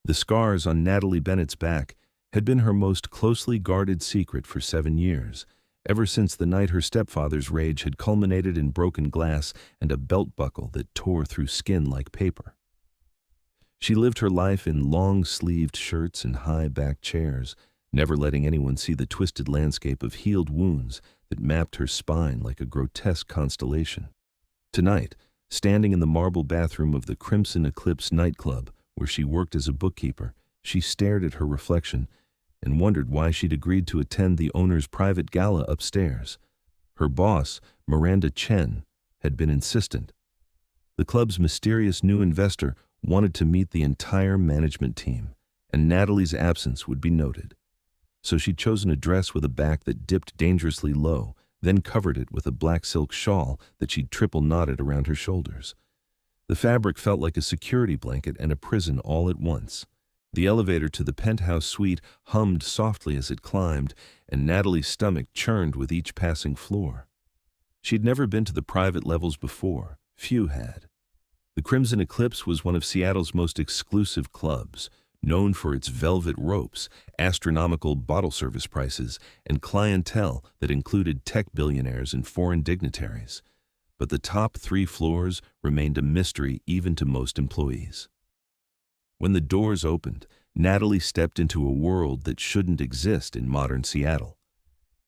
The scars on Natalie Bennett's back had been her most closely guarded secret for 7 years, ever since the night her stepfather's rage had culminated in broken glass and a belt buckle that tore through skin like paper. She lived her life in long-sleeved shirts and high-backed chairs, never letting anyone see the twisted landscape of healed wounds that mapped her spine like a grotesque constellation. Tonight, standing in the marble bathroom of the Crimson Eclipse nightclub, where she worked as a bookkeeper, she stared at her reflection and wondered why she'd agreed to attend the owner's private gala upstairs. Her boss, Miranda Chen, had been insistent. The club's mysterious new investor wanted to meet the entire management team, and Natalie's absence would be noted. So she'd chosen a dress with a back that dipped dangerously low, then covered it with a black silk shawl that she'd triple knotted around her shoulders. The fabric felt like a security blanket and a prison all at once. The elevator to the penthouse suite hummed softly as it climbed, and Natalie's stomach churned with each passing floor. She'd never been to the private levels before. Few had. The Crimson Eclipse was one of Seattle's most exclusive clubs, known for its velvet ropes, astronomical bottle service prices, and clientele that included tech billionaires and foreign dignitaries. But the top 3 floors remained a mystery even to most employees. When the doors opened, Natalie stepped into a world that shouldn't exist in modern Seattle.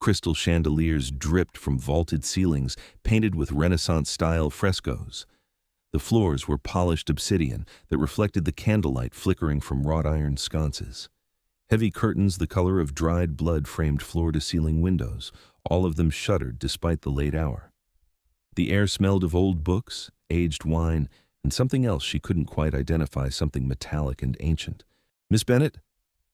Crystal chandeliers dripped from vaulted ceilings painted with Renaissance-style frescoes. The floors were polished obsidian that reflected the candlelight flickering from wrought iron sconces. Heavy curtains the color of dried blood framed floor-to-ceiling windows, all of them shuttered despite the late hour. The air smelled of old books, aged wine, and something else she couldn't quite identify, something metallic and ancient. "Miss Bennett?"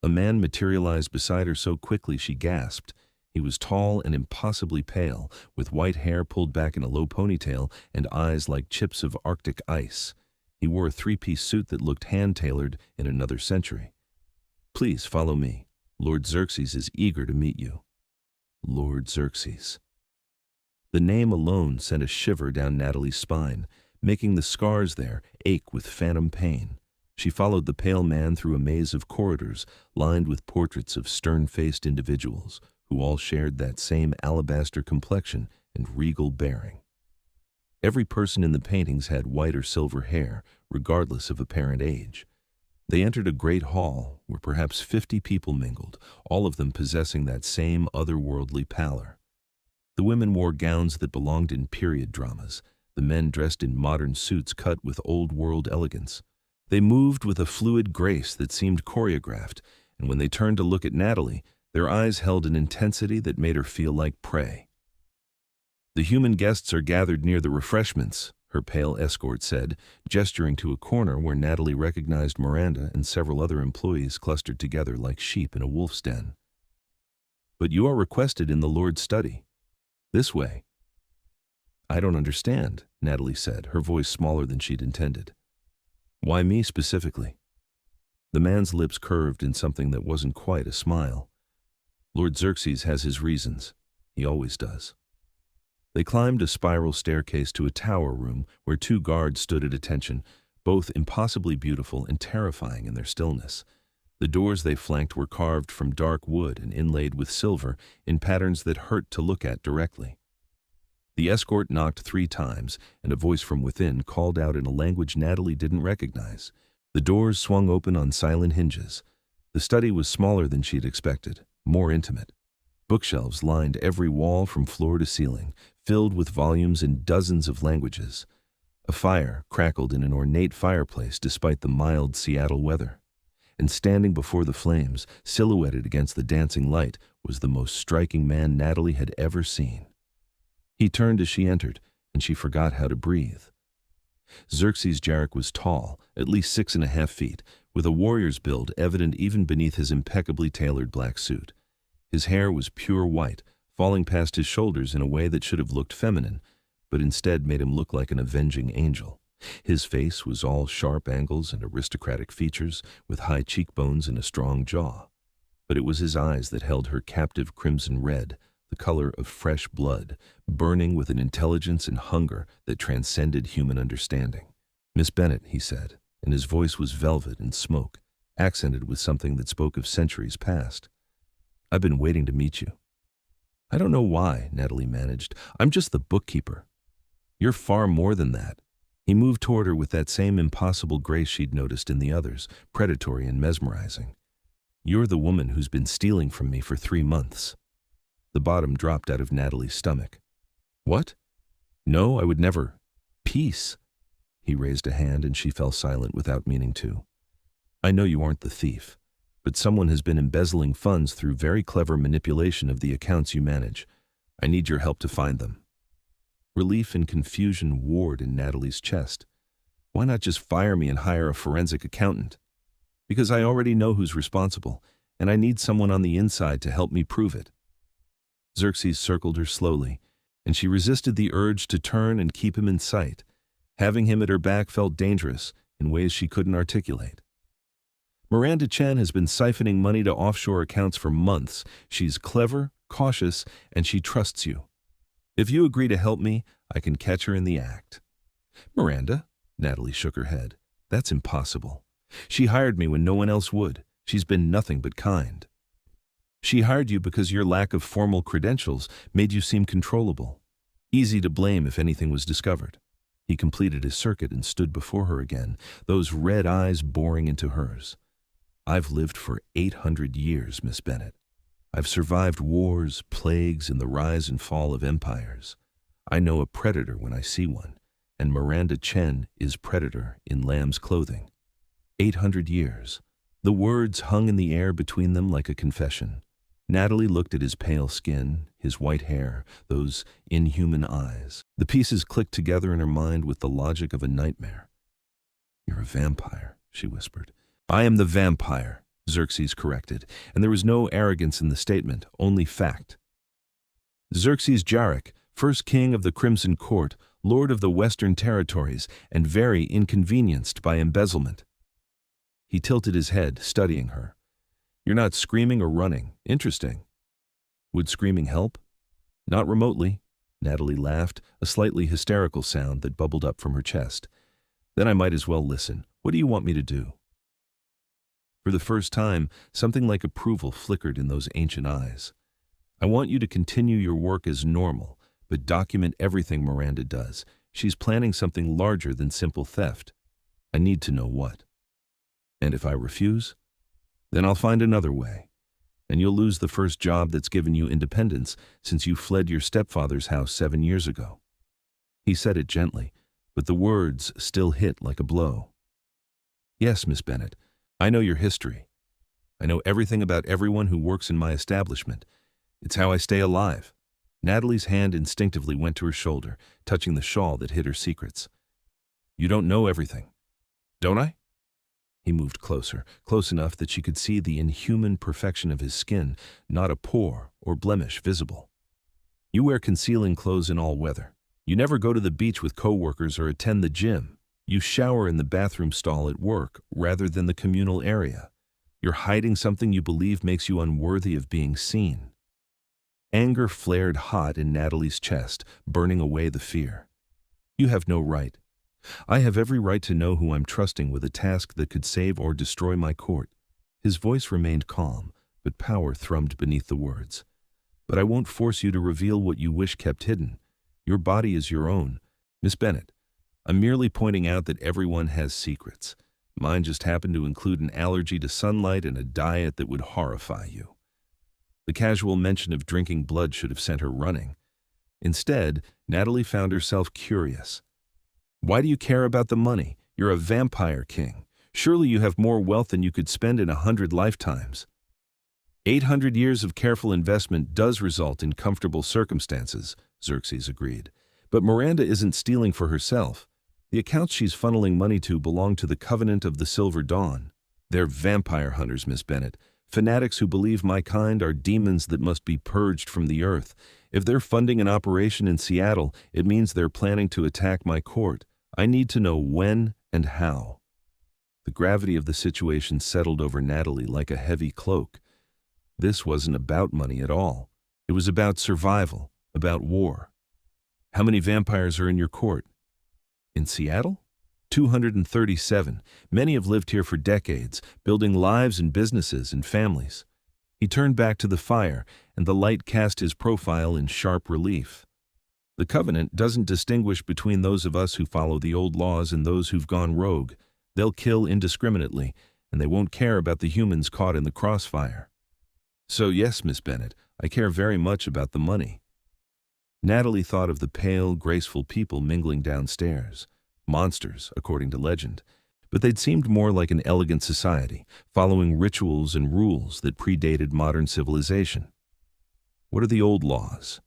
A man materialized beside her so quickly she gasped. He was tall and impossibly pale, with white hair pulled back in a low ponytail and eyes like chips of Arctic ice. He wore a 3-piece suit that looked hand-tailored in another century. "Please follow me. Lord Xerxes is eager to meet you." Lord Xerxes. The name alone sent a shiver down Natalie's spine, making the scars there ache with phantom pain. She followed the pale man through a maze of corridors lined with portraits of stern-faced individuals who all shared that same alabaster complexion and regal bearing. Every person in the paintings had white or silver hair, regardless of apparent age. They entered a great hall where perhaps 50 people mingled, all of them possessing that same otherworldly pallor. The women wore gowns that belonged in period dramas, the men dressed in modern suits cut with old-world elegance. They moved with a fluid grace that seemed choreographed, and when they turned to look at Natalie, their eyes held an intensity that made her feel like prey. "The human guests are gathered near the refreshments," her pale escort said, gesturing to a corner where Natalie recognized Miranda and several other employees clustered together like sheep in a wolf's den. "But you are requested in the Lord's study. This way." "I don't understand," Natalie said, her voice smaller than she'd intended. "Why me specifically?" The man's lips curved in something that wasn't quite a smile. "Lord Xerxes has his reasons. He always does." They climbed a spiral staircase to a tower room where 2 guards stood at attention, both impossibly beautiful and terrifying in their stillness. The doors they flanked were carved from dark wood and inlaid with silver in patterns that hurt to look at directly. The escort knocked 3 times, and a voice from within called out in a language Natalie didn't recognize. The doors swung open on silent hinges. The study was smaller than she'd expected, more intimate. Bookshelves lined every wall from floor to ceiling, filled with volumes in dozens of languages. A fire crackled in an ornate fireplace despite the mild Seattle weather. And standing before the flames, silhouetted against the dancing light, was the most striking man Natalie had ever seen. He turned as she entered, and she forgot how to breathe. Xerxes Jarek was tall, at least 6.5 feet, with a warrior's build evident even beneath his impeccably tailored black suit. His hair was pure white, falling past his shoulders in a way that should have looked feminine, but instead made him look like an avenging angel. His face was all sharp angles and aristocratic features, with high cheekbones and a strong jaw. But it was his eyes that held her captive crimson red, the color of fresh blood, burning with an intelligence and hunger that transcended human understanding. "Miss Bennett," he said, and his voice was velvet and smoke, accented with something that spoke of centuries past. "I've been waiting to meet you." "I don't know why," Natalie managed. "I'm just the bookkeeper." "You're far more than that." He moved toward her with that same impossible grace she'd noticed in the others, predatory and mesmerizing. "You're the woman who's been stealing from me for 3 months." The bottom dropped out of Natalie's stomach. "What? No, I would never." "Peace." He raised a hand and she fell silent without meaning to. "I know you aren't the thief, but someone has been embezzling funds through very clever manipulation of the accounts you manage. I need your help to find them." Relief and confusion warred in Natalie's chest. "Why not just fire me and hire a forensic accountant?" "Because I already know who's responsible, and I need someone on the inside to help me prove it." Xerxes circled her slowly, and she resisted the urge to turn and keep him in sight. Having him at her back felt dangerous in ways she couldn't articulate. "Miranda Chen has been siphoning money to offshore accounts for months. She's clever, cautious, and she trusts you. If you agree to help me, I can catch her in the act." "Miranda?" Natalie shook her head. "That's impossible. She hired me when no one else would. She's been nothing but kind." "She hired you because your lack of formal credentials made you seem controllable. Easy to blame if anything was discovered." He completed his circuit and stood before her again, those red eyes boring into hers. "I've lived for 800 years, Miss Bennett. I've survived wars, plagues, and the rise and fall of empires. I know a predator when I see one, and Miranda Chen is predator in lamb's clothing." 800 years. The words hung in the air between them like a confession. Natalie looked at his pale skin, his white hair, those inhuman eyes. The pieces clicked together in her mind with the logic of a nightmare. "You're a vampire," she whispered. "I am the vampire," Xerxes corrected, and there was no arrogance in the statement, only fact. "Xerxes Jarek, first king of the Crimson Court, lord of the Western Territories, and very inconvenienced by embezzlement." He tilted his head, studying her. "You're not screaming or running. Interesting. Would screaming help?" "Not remotely." Natalie laughed, a slightly hysterical sound that bubbled up from her chest. "Then I might as well listen. What do you want me to do?" For the first time, something like approval flickered in those ancient eyes. "I want you to continue your work as normal, but document everything Miranda does. She's planning something larger than simple theft. I need to know what." "And if I refuse?" "Then I'll find another way. And you'll lose the first job that's given you independence since you fled your stepfather's house 7 years ago." He said it gently, but the words still hit like a blow. "Yes, Miss Bennett. I know your history. I know everything about everyone who works in my establishment. It's how I stay alive." Natalie's hand instinctively went to her shoulder, touching the shawl that hid her secrets. "You don't know everything. Don't I?" He moved closer, close enough that she could see the inhuman perfection of his skin, not a pore or blemish visible. "You wear concealing clothes in all weather. You never go to the beach with coworkers or attend the gym. You shower in the bathroom stall at work rather than the communal area. You're hiding something you believe makes you unworthy of being seen." Anger flared hot in Natalie's chest, burning away the fear. "You have no right. I have every right to know who I'm trusting with a task that could save or destroy my court." His voice remained calm, but power thrummed beneath the words. "But I won't force you to reveal what you wish kept hidden. Your body is your own. Miss Bennett, I'm merely pointing out that everyone has secrets. Mine just happened to include an allergy to sunlight and a diet that would horrify you." The casual mention of drinking blood should have sent her running. Instead, Natalie found herself curious. "Why do you care about the money? You're a vampire king. Surely you have more wealth than you could spend in 100 lifetimes." 800 years of careful investment does result in comfortable circumstances, Xerxes agreed. "But Miranda isn't stealing for herself. The accounts she's funneling money to belong to the Covenant of the Silver Dawn. They're vampire hunters, Miss Bennett. Fanatics who believe my kind are demons that must be purged from the earth. If they're funding an operation in Seattle, it means they're planning to attack my court. I need to know when and how." The gravity of the situation settled over Natalie like a heavy cloak. This wasn't about money at all. It was about survival, about war. "How many vampires are in your court?" "In Seattle?" 237. Many have lived here for decades, building lives and businesses and families. He turned back to the fire, and the light cast his profile in sharp relief. The covenant doesn't distinguish between those of us who follow the old laws and those who've gone rogue. They'll kill indiscriminately, and they won't care about the humans caught in the crossfire. So yes, Miss Bennett, I care very much about the money. Natalie thought of the pale, graceful people mingling downstairs. Monsters, according to legend. But they'd seemed more like an elegant society, following rituals and rules that predated modern civilization. What are the old laws?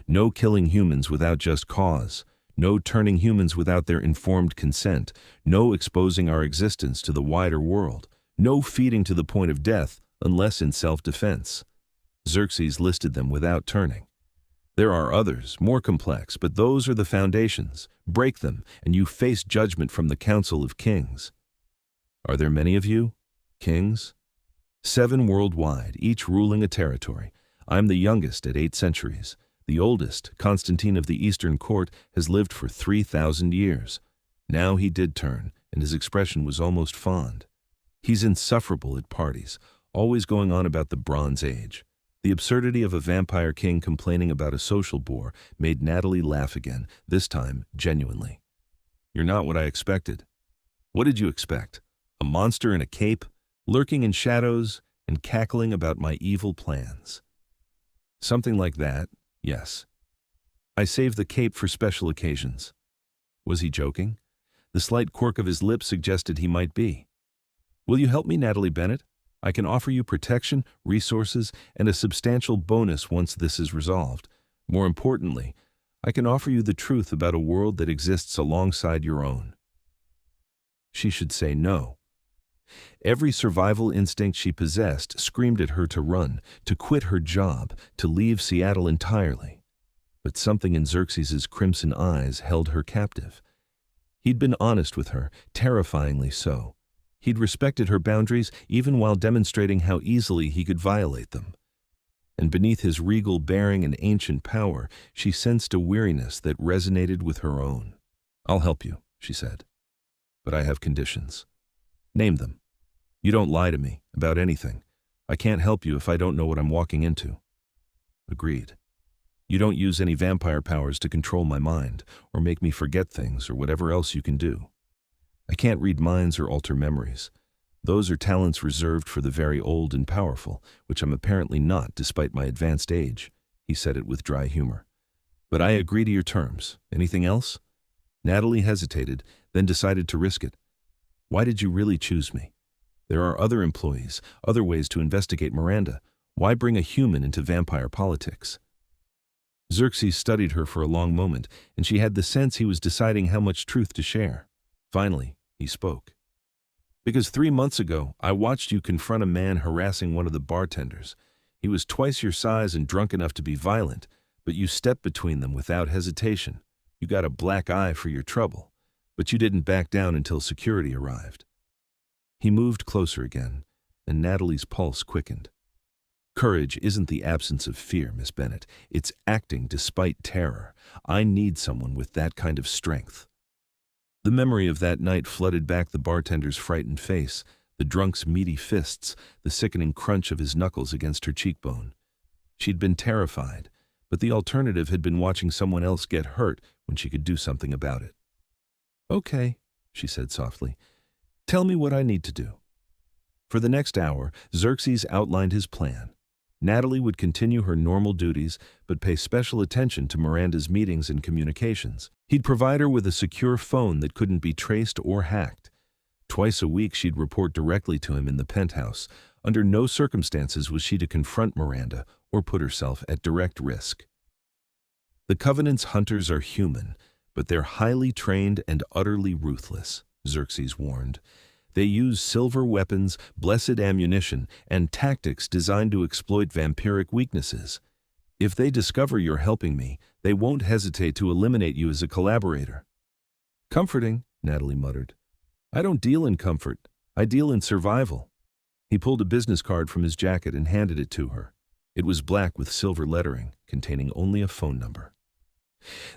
No killing humans without just cause. No turning humans without their informed consent. No exposing our existence to the wider world. No feeding to the point of death unless in self-defense. Xerxes listed them without turning. There are others, more complex, but those are the foundations. Break them, and you face judgment from the Council of Kings. Are there many of you? Kings? 7 worldwide, each ruling a territory. I'm the youngest at 8 centuries. The oldest, Constantine of the Eastern Court, has lived for 3,000 years. Now he did turn, and his expression was almost fond. He's insufferable at parties, always going on about the Bronze Age. The absurdity of a vampire king complaining about a social bore made Natalie laugh again, this time genuinely. You're not what I expected. What did you expect? A monster in a cape, lurking in shadows and cackling about my evil plans? Something like that, yes. I saved the cape for special occasions. Was he joking? The slight quirk of his lips suggested he might be. Will you help me, Natalie Bennett? I can offer you protection, resources, and a substantial bonus once this is resolved. More importantly, I can offer you the truth about a world that exists alongside your own. She should say no. Every survival instinct she possessed screamed at her to run, to quit her job, to leave Seattle entirely. But something in Xerxes's crimson eyes held her captive. He'd been honest with her, terrifyingly so. He'd respected her boundaries even while demonstrating how easily he could violate them. And beneath his regal bearing and ancient power, she sensed a weariness that resonated with her own. I'll help you, she said. But I have conditions. Name them. You don't lie to me about anything. I can't help you if I don't know what I'm walking into. Agreed. You don't use any vampire powers to control my mind, or make me forget things, or whatever else you can do. I can't read minds or alter memories. Those are talents reserved for the very old and powerful, which I'm apparently not despite my advanced age. He said it with dry humor. But I agree to your terms. Anything else? Natalie hesitated, then decided to risk it. Why did you really choose me? There are other employees, other ways to investigate Miranda. Why bring a human into vampire politics? Xerxes studied her for a long moment, and she had the sense he was deciding how much truth to share. Finally, he spoke. Because 3 months ago, I watched you confront a man harassing one of the bartenders. He was twice your size and drunk enough to be violent, but you stepped between them without hesitation. You got a black eye for your trouble, but you didn't back down until security arrived. He moved closer again, and Natalie's pulse quickened. Courage isn't the absence of fear, Miss Bennett. It's acting despite terror. I need someone with that kind of strength. The memory of that night flooded back the bartender's frightened face, the drunk's meaty fists, the sickening crunch of his knuckles against her cheekbone. She'd been terrified, but the alternative had been watching someone else get hurt when she could do something about it. Okay, she said softly. Tell me what I need to do. For the next hour, Xerxes outlined his plan. Natalie would continue her normal duties, but pay special attention to Miranda's meetings and communications. He'd provide her with a secure phone that couldn't be traced or hacked. Twice a week, she'd report directly to him in the penthouse. Under no circumstances was she to confront Miranda or put herself at direct risk. The Covenant's hunters are human, but they're highly trained and utterly ruthless, Xerxes warned. They use silver weapons, blessed ammunition, and tactics designed to exploit vampiric weaknesses. If they discover you're helping me, they won't hesitate to eliminate you as a collaborator. Comforting, Natalie muttered. I don't deal in comfort. I deal in survival. He pulled a business card from his jacket and handed it to her. It was black with silver lettering, containing only a phone number.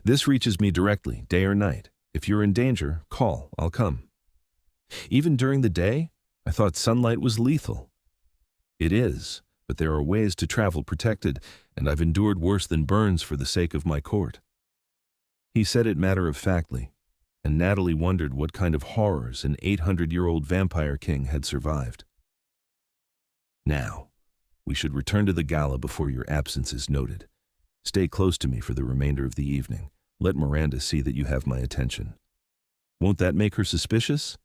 This reaches me directly, day or night. If you're in danger, call, I'll come. Even during the day, I thought sunlight was lethal. It is, but there are ways to travel protected, and I've endured worse than burns for the sake of my court. He said it matter-of-factly, and Natalie wondered what kind of horrors an 800-year-old vampire king had survived. Now, we should return to the gala before your absence is noted. Stay close to me for the remainder of the evening. Let Miranda see that you have my attention. Won't that make her suspicious?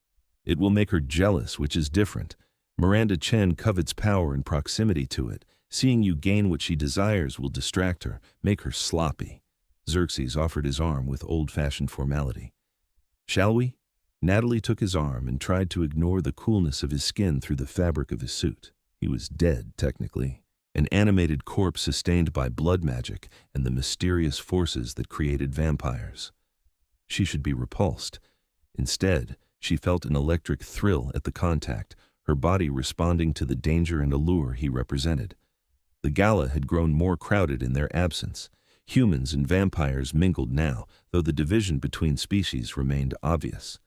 It will make her jealous, which is different. Miranda Chen covets power and proximity to it. Seeing you gain what she desires will distract her, make her sloppy. Xerxes offered his arm with old-fashioned formality. Shall we? Natalie took his arm and tried to ignore the coolness of his skin through the fabric of his suit. He was dead, technically, an animated corpse sustained by blood magic and the mysterious forces that created vampires. She should be repulsed. Instead, she felt an electric thrill at the contact, her body responding to the danger and allure he represented. The gala had grown more crowded in their absence. Humans and vampires mingled now, though the division between species remained obvious.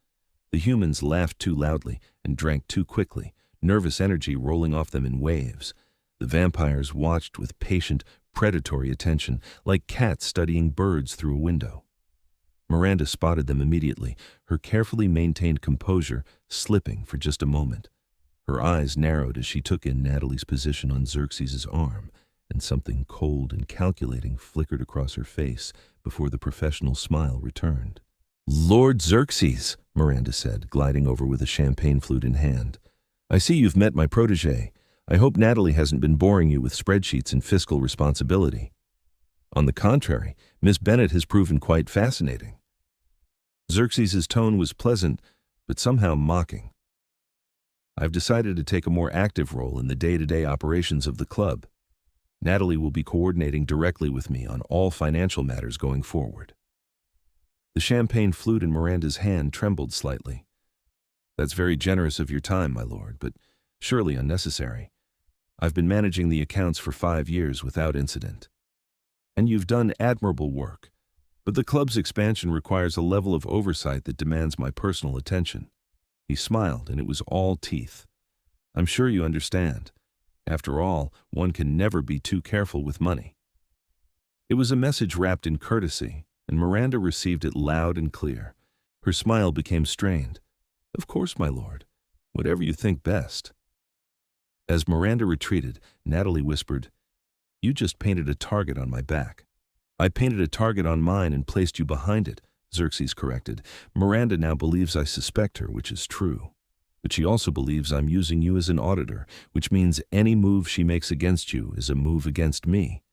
The humans laughed too loudly and drank too quickly, nervous energy rolling off them in waves. The vampires watched with patient, predatory attention, like cats studying birds through a window. Miranda spotted them immediately, her carefully maintained composure slipping for just a moment. Her eyes narrowed as she took in Natalie's position on Xerxes' arm, and something cold and calculating flickered across her face before the professional smile returned. "Lord Xerxes," Miranda said, gliding over with a champagne flute in hand. "I see you've met my protégé. I hope Natalie hasn't been boring you with spreadsheets and fiscal responsibility." "On the contrary, Miss Bennett has proven quite fascinating." Xerxes' tone was pleasant, but somehow mocking. "I've decided to take a more active role in the day-to-day operations of the club. Natalie will be coordinating directly with me on all financial matters going forward." The champagne flute in Miranda's hand trembled slightly. "That's very generous of your time, my lord, but surely unnecessary. I've been managing the accounts for 5 years without incident. And you've done admirable work, but the club's expansion requires a level of oversight that demands my personal attention." He smiled, and it was all teeth. "I'm sure you understand. After all, one can never be too careful with money." It was a message wrapped in courtesy, and Miranda received it loud and clear. Her smile became strained. "Of course, my lord. Whatever you think best." As Miranda retreated, Natalie whispered, "You just painted a target on my back." "I painted a target on mine and placed you behind it," Xerxes corrected. "Miranda now believes I suspect her, which is true. But she also believes I'm using you as an auditor, which means any move she makes against you is a move against me.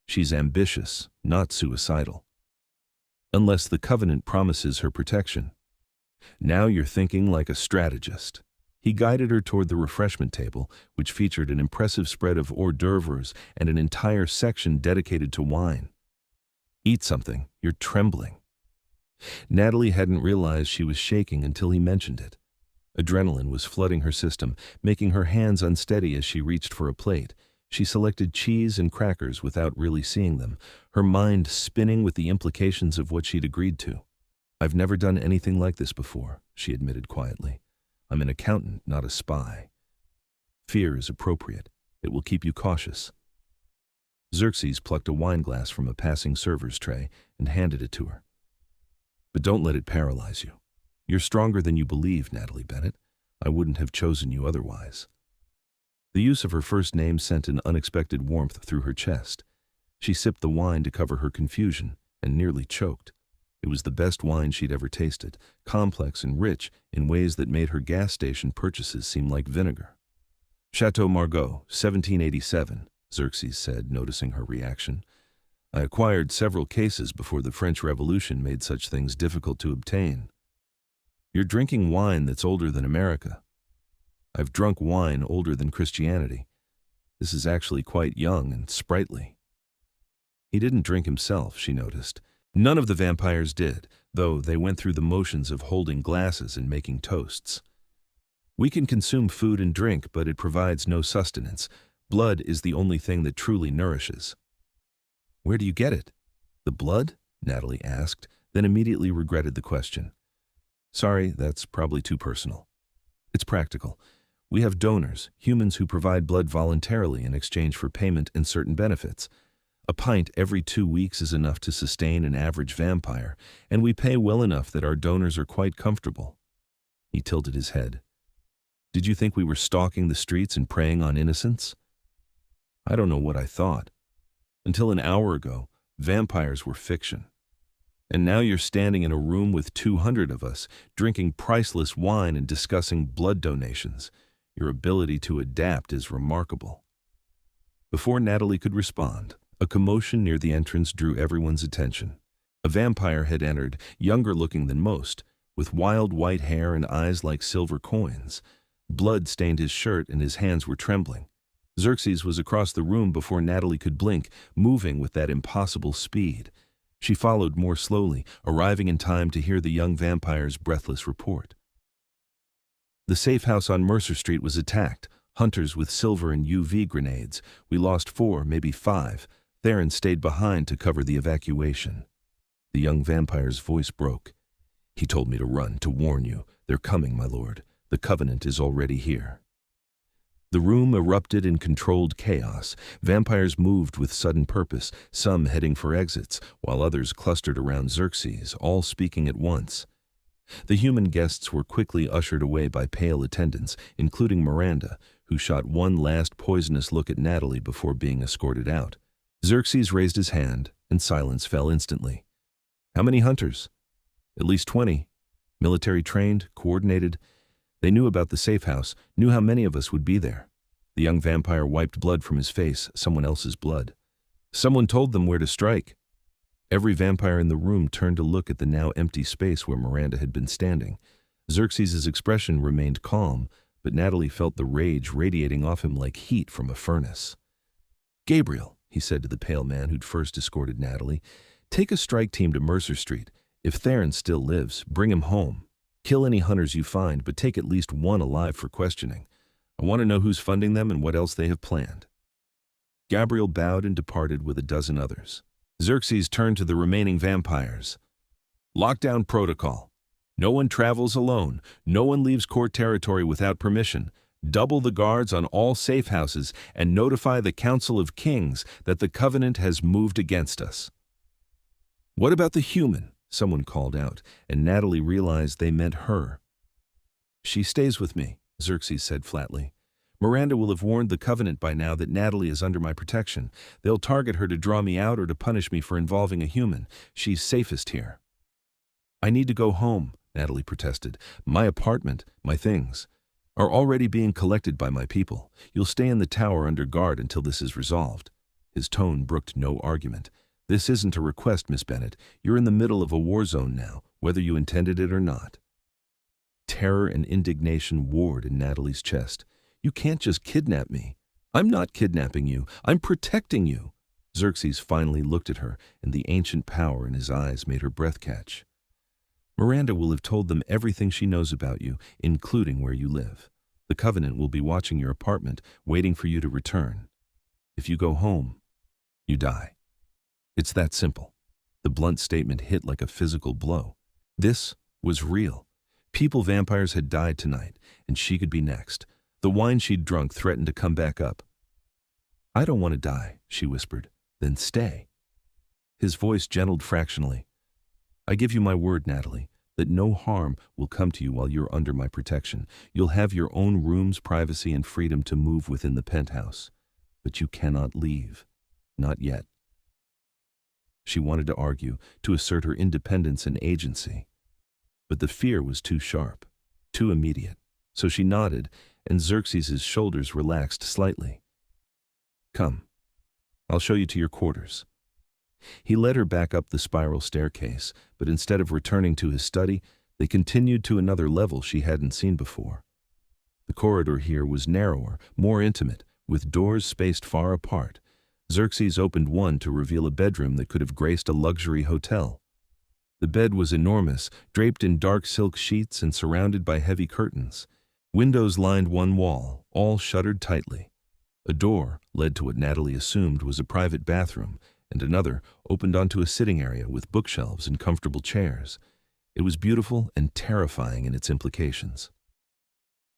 She's ambitious, not suicidal. Unless the covenant promises her protection. Now you're thinking like a strategist." He guided her toward the refreshment table, which featured an impressive spread of hors d'oeuvres and an entire section dedicated to wine. "Eat something, you're trembling." Natalie hadn't realized she was shaking until he mentioned it. Adrenaline was flooding her system, making her hands unsteady as she reached for a plate. She selected cheese and crackers without really seeing them, her mind spinning with the implications of what she'd agreed to. "I've never done anything like this before," she admitted quietly. "I'm an accountant, not a spy. Fear is appropriate. It will keep you cautious." Xerxes plucked a wine glass from a passing server's tray and handed it to her. "But don't let it paralyze you. You're stronger than you believe, Natalie Bennett. I wouldn't have chosen you otherwise." The use of her first name sent an unexpected warmth through her chest. She sipped the wine to cover her confusion and nearly choked. It was the best wine she'd ever tasted, complex and rich in ways that made her gas station purchases seem like vinegar. "Chateau Margaux, 1787, Xerxes said, noticing her reaction. "I acquired several cases before the French Revolution made such things difficult to obtain." "You're drinking wine that's older than America." "I've drunk wine older than Christianity. This is actually quite young and sprightly." He didn't drink himself, she noticed. None of the vampires did, though they went through the motions of holding glasses and making toasts. "We can consume food and drink, but it provides no sustenance. Blood is the only thing that truly nourishes." "Where do you get it?" "The blood?" Natalie asked, then immediately regretted the question. Sorry, that's probably too personal. It's practical. We have donors, humans who provide blood voluntarily in exchange for payment and certain benefits. A pint every 2 weeks is enough to sustain an average vampire, and we pay well enough that our donors are quite comfortable. He tilted his head. Did you think we were stalking the streets and preying on innocents? I don't know what I thought. Until an hour ago, vampires were fiction. And now you're standing in a room with 200 of us, drinking priceless wine and discussing blood donations. Your ability to adapt is remarkable. Before Natalie could respond, a commotion near the entrance drew everyone's attention. A vampire had entered, younger looking than most, with wild white hair and eyes like silver coins. Blood stained his shirt and his hands were trembling. Xerxes was across the room before Natalie could blink, moving with that impossible speed. She followed more slowly, arriving in time to hear the young vampire's breathless report. The safe house on Mercer Street was attacked. Hunters with silver and UV grenades. We lost 4, maybe 5. Theron stayed behind to cover the evacuation. The young vampire's voice broke. He told me to run, to warn you. They're coming, my lord. The Covenant is already here. The room erupted in controlled chaos. Vampires moved with sudden purpose, some heading for exits, while others clustered around Xerxes, all speaking at once. The human guests were quickly ushered away by pale attendants, including Miranda, who shot one last poisonous look at Natalie before being escorted out. Xerxes raised his hand, and silence fell instantly. How many hunters? At least 20. Military trained, coordinated. They knew about the safe house, knew how many of us would be there. The young vampire wiped blood from his face, someone else's blood. Someone told them where to strike. Every vampire in the room turned to look at the now empty space where Miranda had been standing. Xerxes' expression remained calm, but Natalie felt the rage radiating off him like heat from a furnace. Gabriel, he said to the pale man who'd first escorted Natalie, take a strike team to Mercer Street. If Theron still lives, bring him home. Kill any hunters you find, but take at least one alive for questioning. I want to know who's funding them and what else they have planned. Gabriel bowed and departed with a dozen others. Xerxes turned to the remaining vampires. Lockdown protocol. No one travels alone. No one leaves court territory without permission. Double the guards on all safe houses and notify the Council of Kings that the Covenant has moved against us. What about the human? Someone called out, and Natalie realized they meant her. She stays with me, Xerxes said flatly. Miranda will have warned the Covenant by now that Natalie is under my protection. They'll target her to draw me out or to punish me for involving a human. She's safest here. I need to go home, Natalie protested. My apartment, my things, are already being collected by my people. You'll stay in the tower under guard until this is resolved. His tone brooked no argument. This isn't a request, Miss Bennett. You're in the middle of a war zone now, whether you intended it or not. Terror and indignation warred in Natalie's chest. You can't just kidnap me. I'm not kidnapping you. I'm protecting you. Xerxes finally looked at her, and the ancient power in his eyes made her breath catch. Miranda will have told them everything she knows about you, including where you live. The Covenant will be watching your apartment, waiting for you to return. If you go home, you die. It's that simple. The blunt statement hit like a physical blow. This was real. People vampires had died tonight, and she could be next. The wine she'd drunk threatened to come back up. I don't want to die, she whispered. Then stay. His voice gentled fractionally. I give you my word, Natalie, that no harm will come to you while you're under my protection. You'll have your own room's privacy and freedom to move within the penthouse. But you cannot leave. Not yet. She wanted to argue, to assert her independence and agency. But the fear was too sharp, too immediate. So she nodded, and Xerxes' shoulders relaxed slightly. Come, I'll show you to your quarters. He led her back up the spiral staircase, but instead of returning to his study, they continued to another level she hadn't seen before. The corridor here was narrower, more intimate, with doors spaced far apart. Xerxes opened one to reveal a bedroom that could have graced a luxury hotel. The bed was enormous, draped in dark silk sheets and surrounded by heavy curtains. Windows lined one wall, all shuttered tightly. A door led to what Natalie assumed was a private bathroom, and another opened onto a sitting area with bookshelves and comfortable chairs. It was beautiful and terrifying in its implications.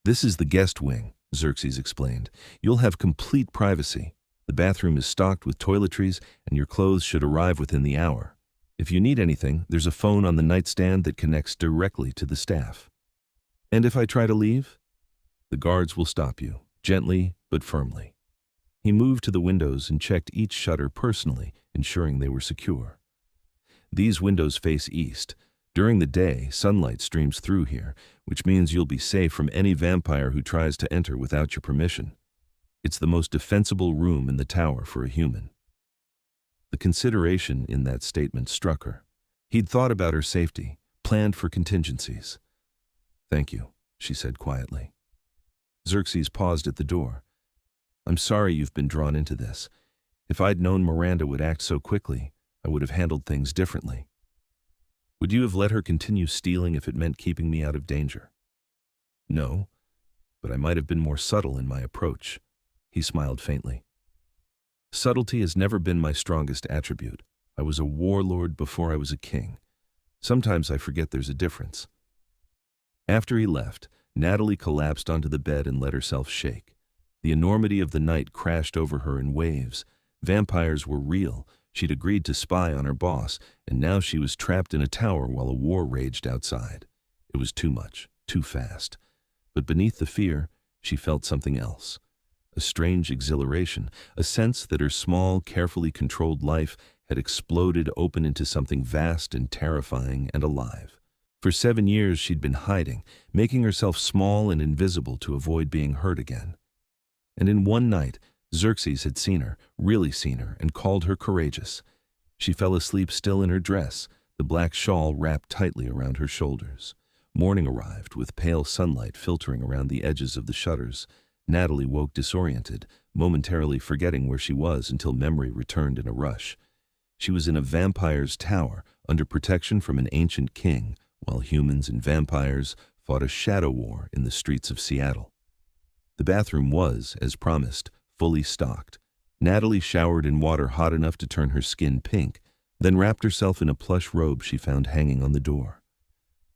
"This is the guest wing," Xerxes explained. "You'll have complete privacy. The bathroom is stocked with toiletries, and your clothes should arrive within the hour. If you need anything, there's a phone on the nightstand that connects directly to the staff. And if I try to leave? The guards will stop you, gently but firmly." He moved to the windows and checked each shutter personally, ensuring they were secure. "These windows face east. During the day, sunlight streams through here, which means you'll be safe from any vampire who tries to enter without your permission. It's the most defensible room in the tower for a human." The consideration in that statement struck her. He'd thought about her safety, planned for contingencies. "Thank you," she said quietly. Xerxes paused at the door. "I'm sorry you've been drawn into this. If I'd known Miranda would act so quickly, I would have handled things differently." "Would you have let her continue stealing if it meant keeping me out of danger?" "No, but I might have been more subtle in my approach." He smiled faintly. "Subtlety has never been my strongest attribute. I was a warlord before I was a king. Sometimes I forget there's a difference." After he left, Natalie collapsed onto the bed and let herself shake. The enormity of the night crashed over her in waves. Vampires were real. She'd agreed to spy on her boss, and now she was trapped in a tower while a war raged outside. It was too much, too fast. But beneath the fear, she felt something else. A strange exhilaration, a sense that her small, carefully controlled life had exploded open into something vast and terrifying and alive. For 7 years she'd been hiding, making herself small and invisible to avoid being hurt again. And in one night, Xerxes had seen her, really seen her, and called her courageous. She fell asleep still in her dress, the black shawl wrapped tightly around her shoulders. Morning arrived, with pale sunlight filtering around the edges of the shutters. Natalie woke disoriented, momentarily forgetting where she was until memory returned in a rush. She was in a vampire's tower, under protection from an ancient king, while humans and vampires fought a shadow war in the streets of Seattle. The bathroom was, as promised, fully stocked. Natalie showered in water hot enough to turn her skin pink, then wrapped herself in a plush robe she found hanging on the door.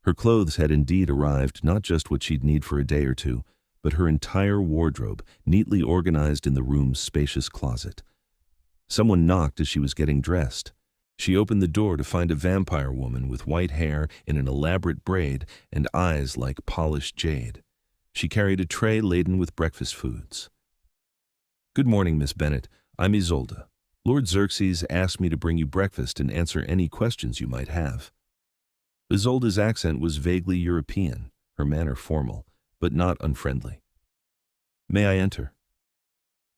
Her clothes had indeed arrived, not just what she'd need for a day or two, but her entire wardrobe, neatly organized in the room's spacious closet. Someone knocked as she was getting dressed. She opened the door to find a vampire woman with white hair in an elaborate braid and eyes like polished jade. She carried a tray laden with breakfast foods. "Good morning, Miss Bennett. I'm Isolde. Lord Xerxes asked me to bring you breakfast and answer any questions you might have." Isolde's accent was vaguely European, her manner formal, but not unfriendly. "May I enter?"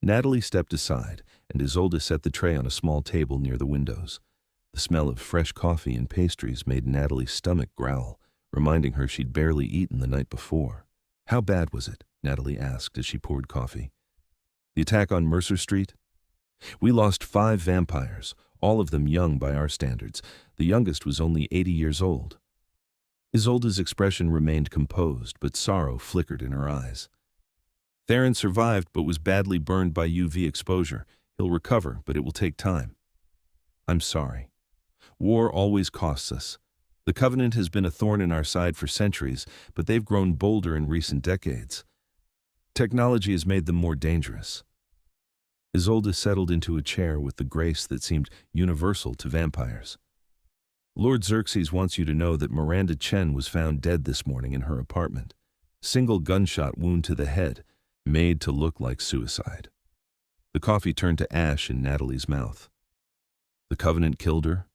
Natalie stepped aside, and Isolde set the tray on a small table near the windows. The smell of fresh coffee and pastries made Natalie's stomach growl, reminding her she'd barely eaten the night before. "How bad was it?" Natalie asked as she poured coffee. "The attack on Mercer Street? We lost 5 vampires, all of them young by our standards. The youngest was only 80 years old." Isolde's expression remained composed, but sorrow flickered in her eyes. "Theron survived but was badly burned by UV exposure. He'll recover, but it will take time." "I'm sorry. War always costs us. The Covenant has been a thorn in our side for centuries, but they've grown bolder in recent decades. Technology has made them more dangerous." Isolde settled into a chair with the grace that seemed universal to vampires. "Lord Xerxes wants you to know that Miranda Chen was found dead this morning in her apartment. Single gunshot wound to the head, made to look like suicide." The coffee turned to ash in Natalie's mouth. "The Covenant killed her?"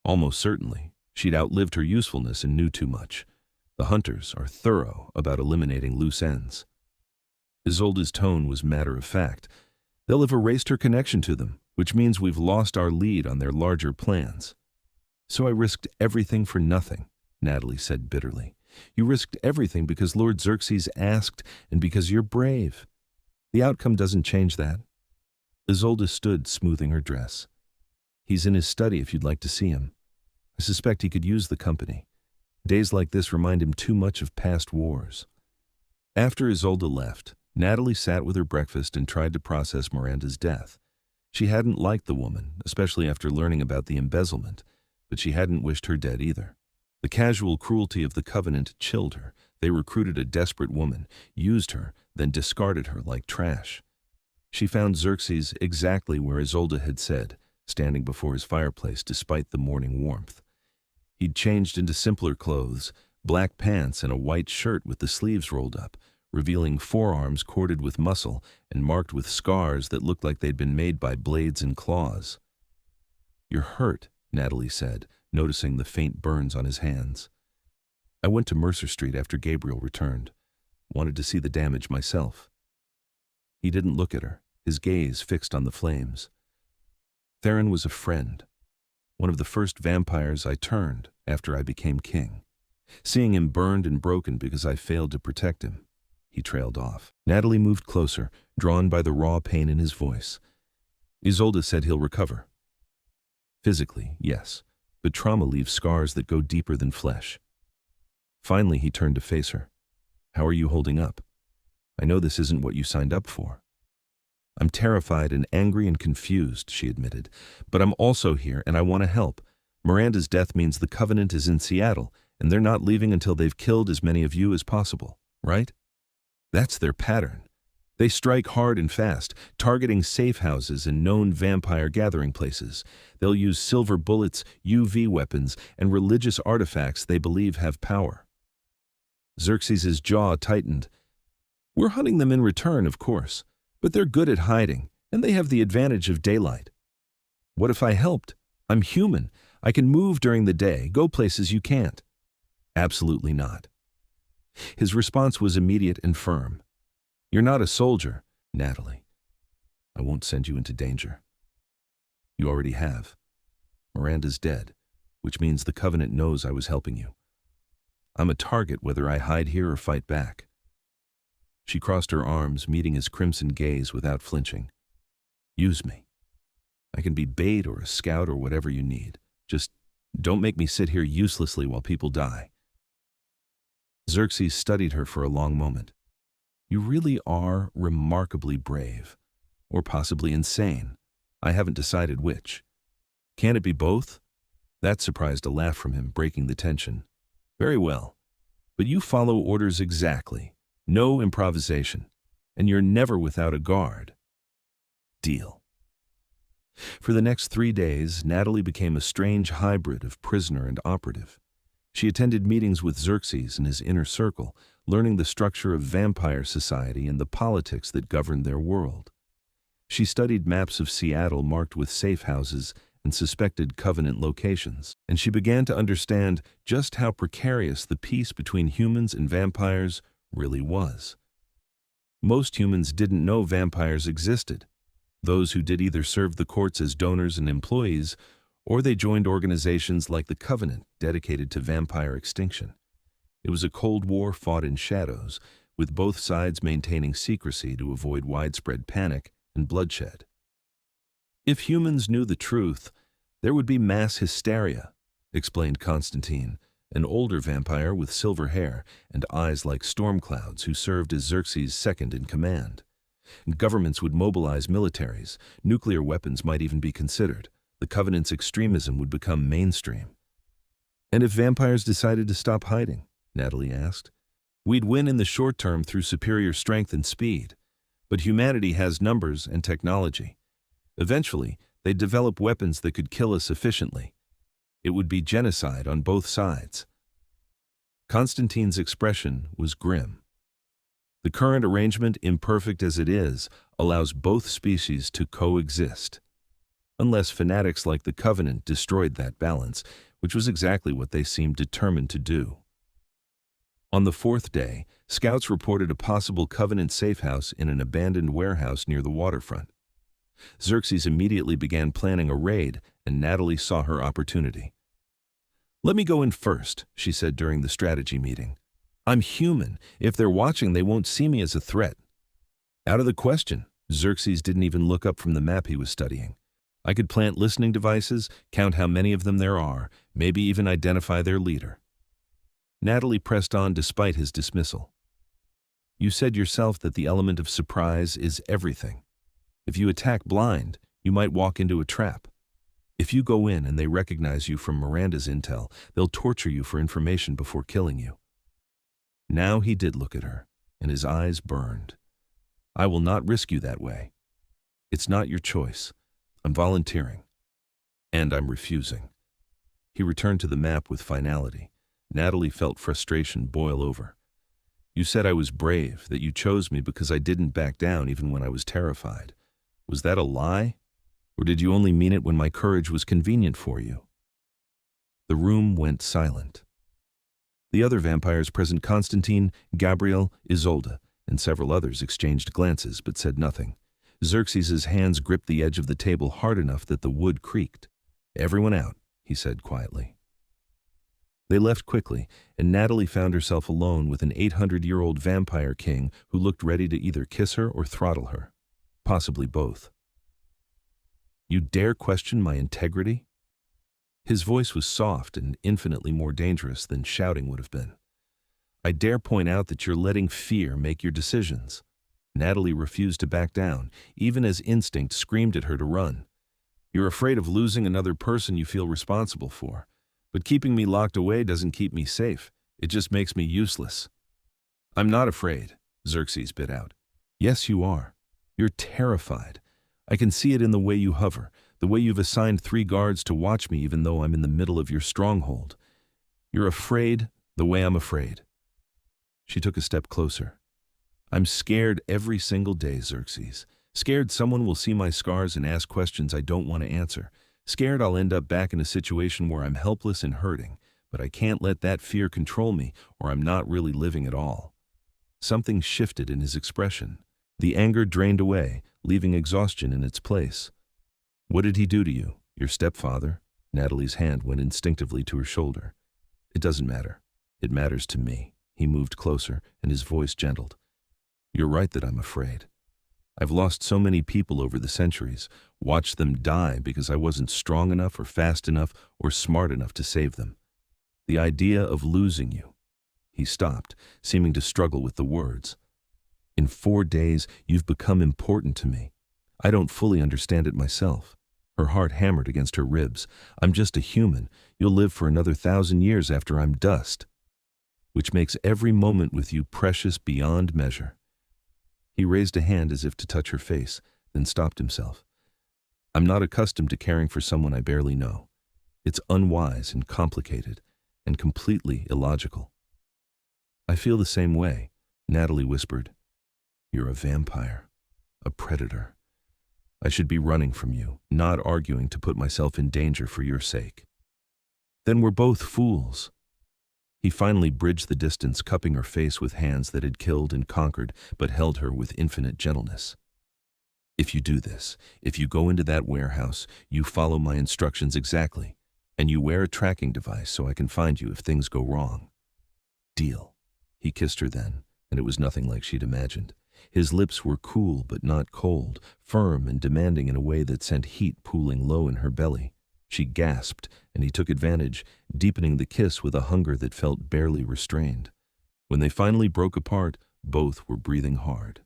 "Almost certainly. She'd outlived her usefulness and knew too much. The hunters are thorough about eliminating loose ends." Isolde's tone was matter-of-fact. "They'll have erased her connection to them, which means we've lost our lead on their larger plans." "So I risked everything for nothing," Natalie said bitterly. "You risked everything because Lord Xerxes asked and because you're brave. The outcome doesn't change that." Isolde stood, smoothing her dress. "He's in his study if you'd like to see him. I suspect he could use the company. Days like this remind him too much of past wars." After Isolde left, Natalie sat with her breakfast and tried to process Miranda's death. She hadn't liked the woman, especially after learning about the embezzlement, but she hadn't wished her dead either. The casual cruelty of the Covenant chilled her. They recruited a desperate woman, used her, then discarded her like trash. She found Xerxes exactly where Isolde had said, standing before his fireplace despite the morning warmth. He'd changed into simpler clothes, black pants and a white shirt with the sleeves rolled up, revealing forearms corded with muscle and marked with scars that looked like they'd been made by blades and claws. "You're hurt," Natalie said, noticing the faint burns on his hands. "I went to Mercer Street after Gabriel returned. Wanted to see the damage myself." He didn't look at her, his gaze fixed on the flames. "Theron was a friend. One of the first vampires I turned after I became king. Seeing him burned and broken because I failed to protect him." He trailed off. Natalie moved closer, drawn by the raw pain in his voice. "Isolde said he'll recover." "Physically, yes, but trauma leaves scars that go deeper than flesh." Finally, he turned to face her. "How are you holding up? I know this isn't what you signed up for." "I'm terrified and angry and confused," she admitted, "but I'm also here and I want to help. Miranda's death means the Covenant is in Seattle, and they're not leaving until they've killed as many of you as possible, right? That's their pattern. They strike hard and fast, targeting safe houses and known vampire gathering places. They'll use silver bullets, UV weapons, and religious artifacts they believe have power." Xerxes' jaw tightened. "We're hunting them in return, of course, but they're good at hiding, and they have the advantage of daylight. What if I helped? I'm human. I can move during the day, go places you can't." "Absolutely not." His response was immediate and firm. "You're not a soldier, Natalie. I won't send you into danger. You already have. Miranda's dead, which means the Covenant knows I was helping you. I'm a target whether I hide here or fight back." She crossed her arms, meeting his crimson gaze without flinching. "Use me. I can be bait or a scout or whatever you need. Just don't make me sit here uselessly while people die." Xerxes studied her for a long moment. "You really are remarkably brave. Or possibly insane. I haven't decided which. Can it be both?" That surprised a laugh from him, breaking the tension. "Very well. But you follow orders exactly. No improvisation. And you're never without a guard. Deal." For the next 3 days, Natalie became a strange hybrid of prisoner and operative. She attended meetings with Xerxes and his inner circle, learning the structure of vampire society and the politics that governed their world. She studied maps of Seattle marked with safe houses and suspected Covenant locations, and she began to understand just how precarious the peace between humans and vampires really was. Most humans didn't know vampires existed. Those who did either served the courts as donors and employees, or they joined organizations like the Covenant dedicated to vampire extinction. It was a Cold War fought in shadows, with both sides maintaining secrecy to avoid widespread panic and bloodshed. "If humans knew the truth, there would be mass hysteria," explained Constantine, an older vampire with silver hair and eyes like storm clouds who served as Xerxes' second in command. Governments would mobilize militaries, nuclear weapons might even be considered. The Covenant's extremism would become mainstream. "And if vampires decided to stop hiding?" Natalie asked. "We'd win in the short term through superior strength and speed. But humanity has numbers and technology. Eventually, they'd develop weapons that could kill us efficiently. It would be genocide on both sides." Constantine's expression was grim. "The current arrangement, imperfect as it is, allows both species to coexist. Unless fanatics like the Covenant destroyed that balance, which was exactly what they seemed determined to do." On the 4th day, scouts reported a possible Covenant safe house in an abandoned warehouse near the waterfront. Xerxes immediately began planning a raid, and Natalie saw her opportunity. "Let me go in first," she said during the strategy meeting. "I'm human. If they're watching, they won't see me as a threat." "Out of the question." Xerxes didn't even look up from the map he was studying. "I could plant listening devices, count how many of them there are, maybe even identify their leader." Natalie pressed on despite his dismissal. "You said yourself that the element of surprise is everything. If you attack blind, You might walk into a trap. If you go in and they recognize you from Miranda's intel, they'll torture you for information before killing you." Now he did look at her, and his eyes burned. "I will not risk you that way. It's not your choice. I'm volunteering. And I'm refusing." He returned to the map with finality. Natalie felt frustration boil over. "You said I was brave, that you chose me because I didn't back down even when I was terrified. Was that a lie? Or did you only mean it when my courage was convenient for you?" The room went silent. The other vampires present, Constantine, Gabriel, Isolde, and several others, exchanged glances but said nothing. Xerxes' hands gripped the edge of the table hard enough that the wood creaked. "Everyone out," he said quietly. They left quickly, and Natalie found herself alone with an 800-year-old vampire king who looked ready to either kiss her or throttle her. Possibly both. "You dare question my integrity?" His voice was soft and infinitely more dangerous than shouting would have been. "I dare point out that you're letting fear make your decisions." Natalie refused to back down, even as instinct screamed at her to run. "You're afraid of losing another person you feel responsible for. But keeping me locked away doesn't keep me safe. It just makes me useless." "I'm not afraid," Xerxes bit out. "Yes, you are. You're terrified. I can see it in the way you hover, the way you've assigned 3 guards to watch me even though I'm in the middle of your stronghold. You're afraid the way I'm afraid." She took a step closer. "I'm scared every single day, Xerxes. Scared someone will see my scars and ask questions I don't want to answer. Scared I'll end up back in a situation where I'm helpless and hurting, but I can't let that fear control me or I'm not really living at all." Something shifted in his expression. The anger drained away, leaving exhaustion in its place. "What did he do to you? Your stepfather?" Natalie's hand went instinctively to her shoulder. "It doesn't matter. It matters to me." He moved closer, and his voice gentled. "You're right that I'm afraid. I've lost so many people over the centuries, watched them die because I wasn't strong enough or fast enough or smart enough to save them. The idea of losing you." He stopped, seeming to struggle with the words. "In 4 days, you've become important to me. I don't fully understand it myself." Her heart hammered against her ribs. "I'm just a human. You'll live for another 1,000 years after I'm dust. Which makes every moment with you precious beyond measure." He raised a hand as if to touch her face, then stopped himself. "I'm not accustomed to caring for someone I barely know. It's unwise and complicated, and completely illogical." "I feel the same way," Natalie whispered. "You're a vampire, a predator. I should be running from you, not arguing to put myself in danger for your sake." "Then we're both fools." He finally bridged the distance, cupping her face with hands that had killed and conquered, but held her with infinite gentleness. "If you do this, if you go into that warehouse, you follow my instructions exactly, and you wear a tracking device so I can find you if things go wrong. Deal." He kissed her then, and it was nothing like she'd imagined. His lips were cool but not cold, firm and demanding in a way that sent heat pooling low in her belly. She gasped, and he took advantage, deepening the kiss with a hunger that felt barely restrained. When they finally broke apart, both were breathing hard.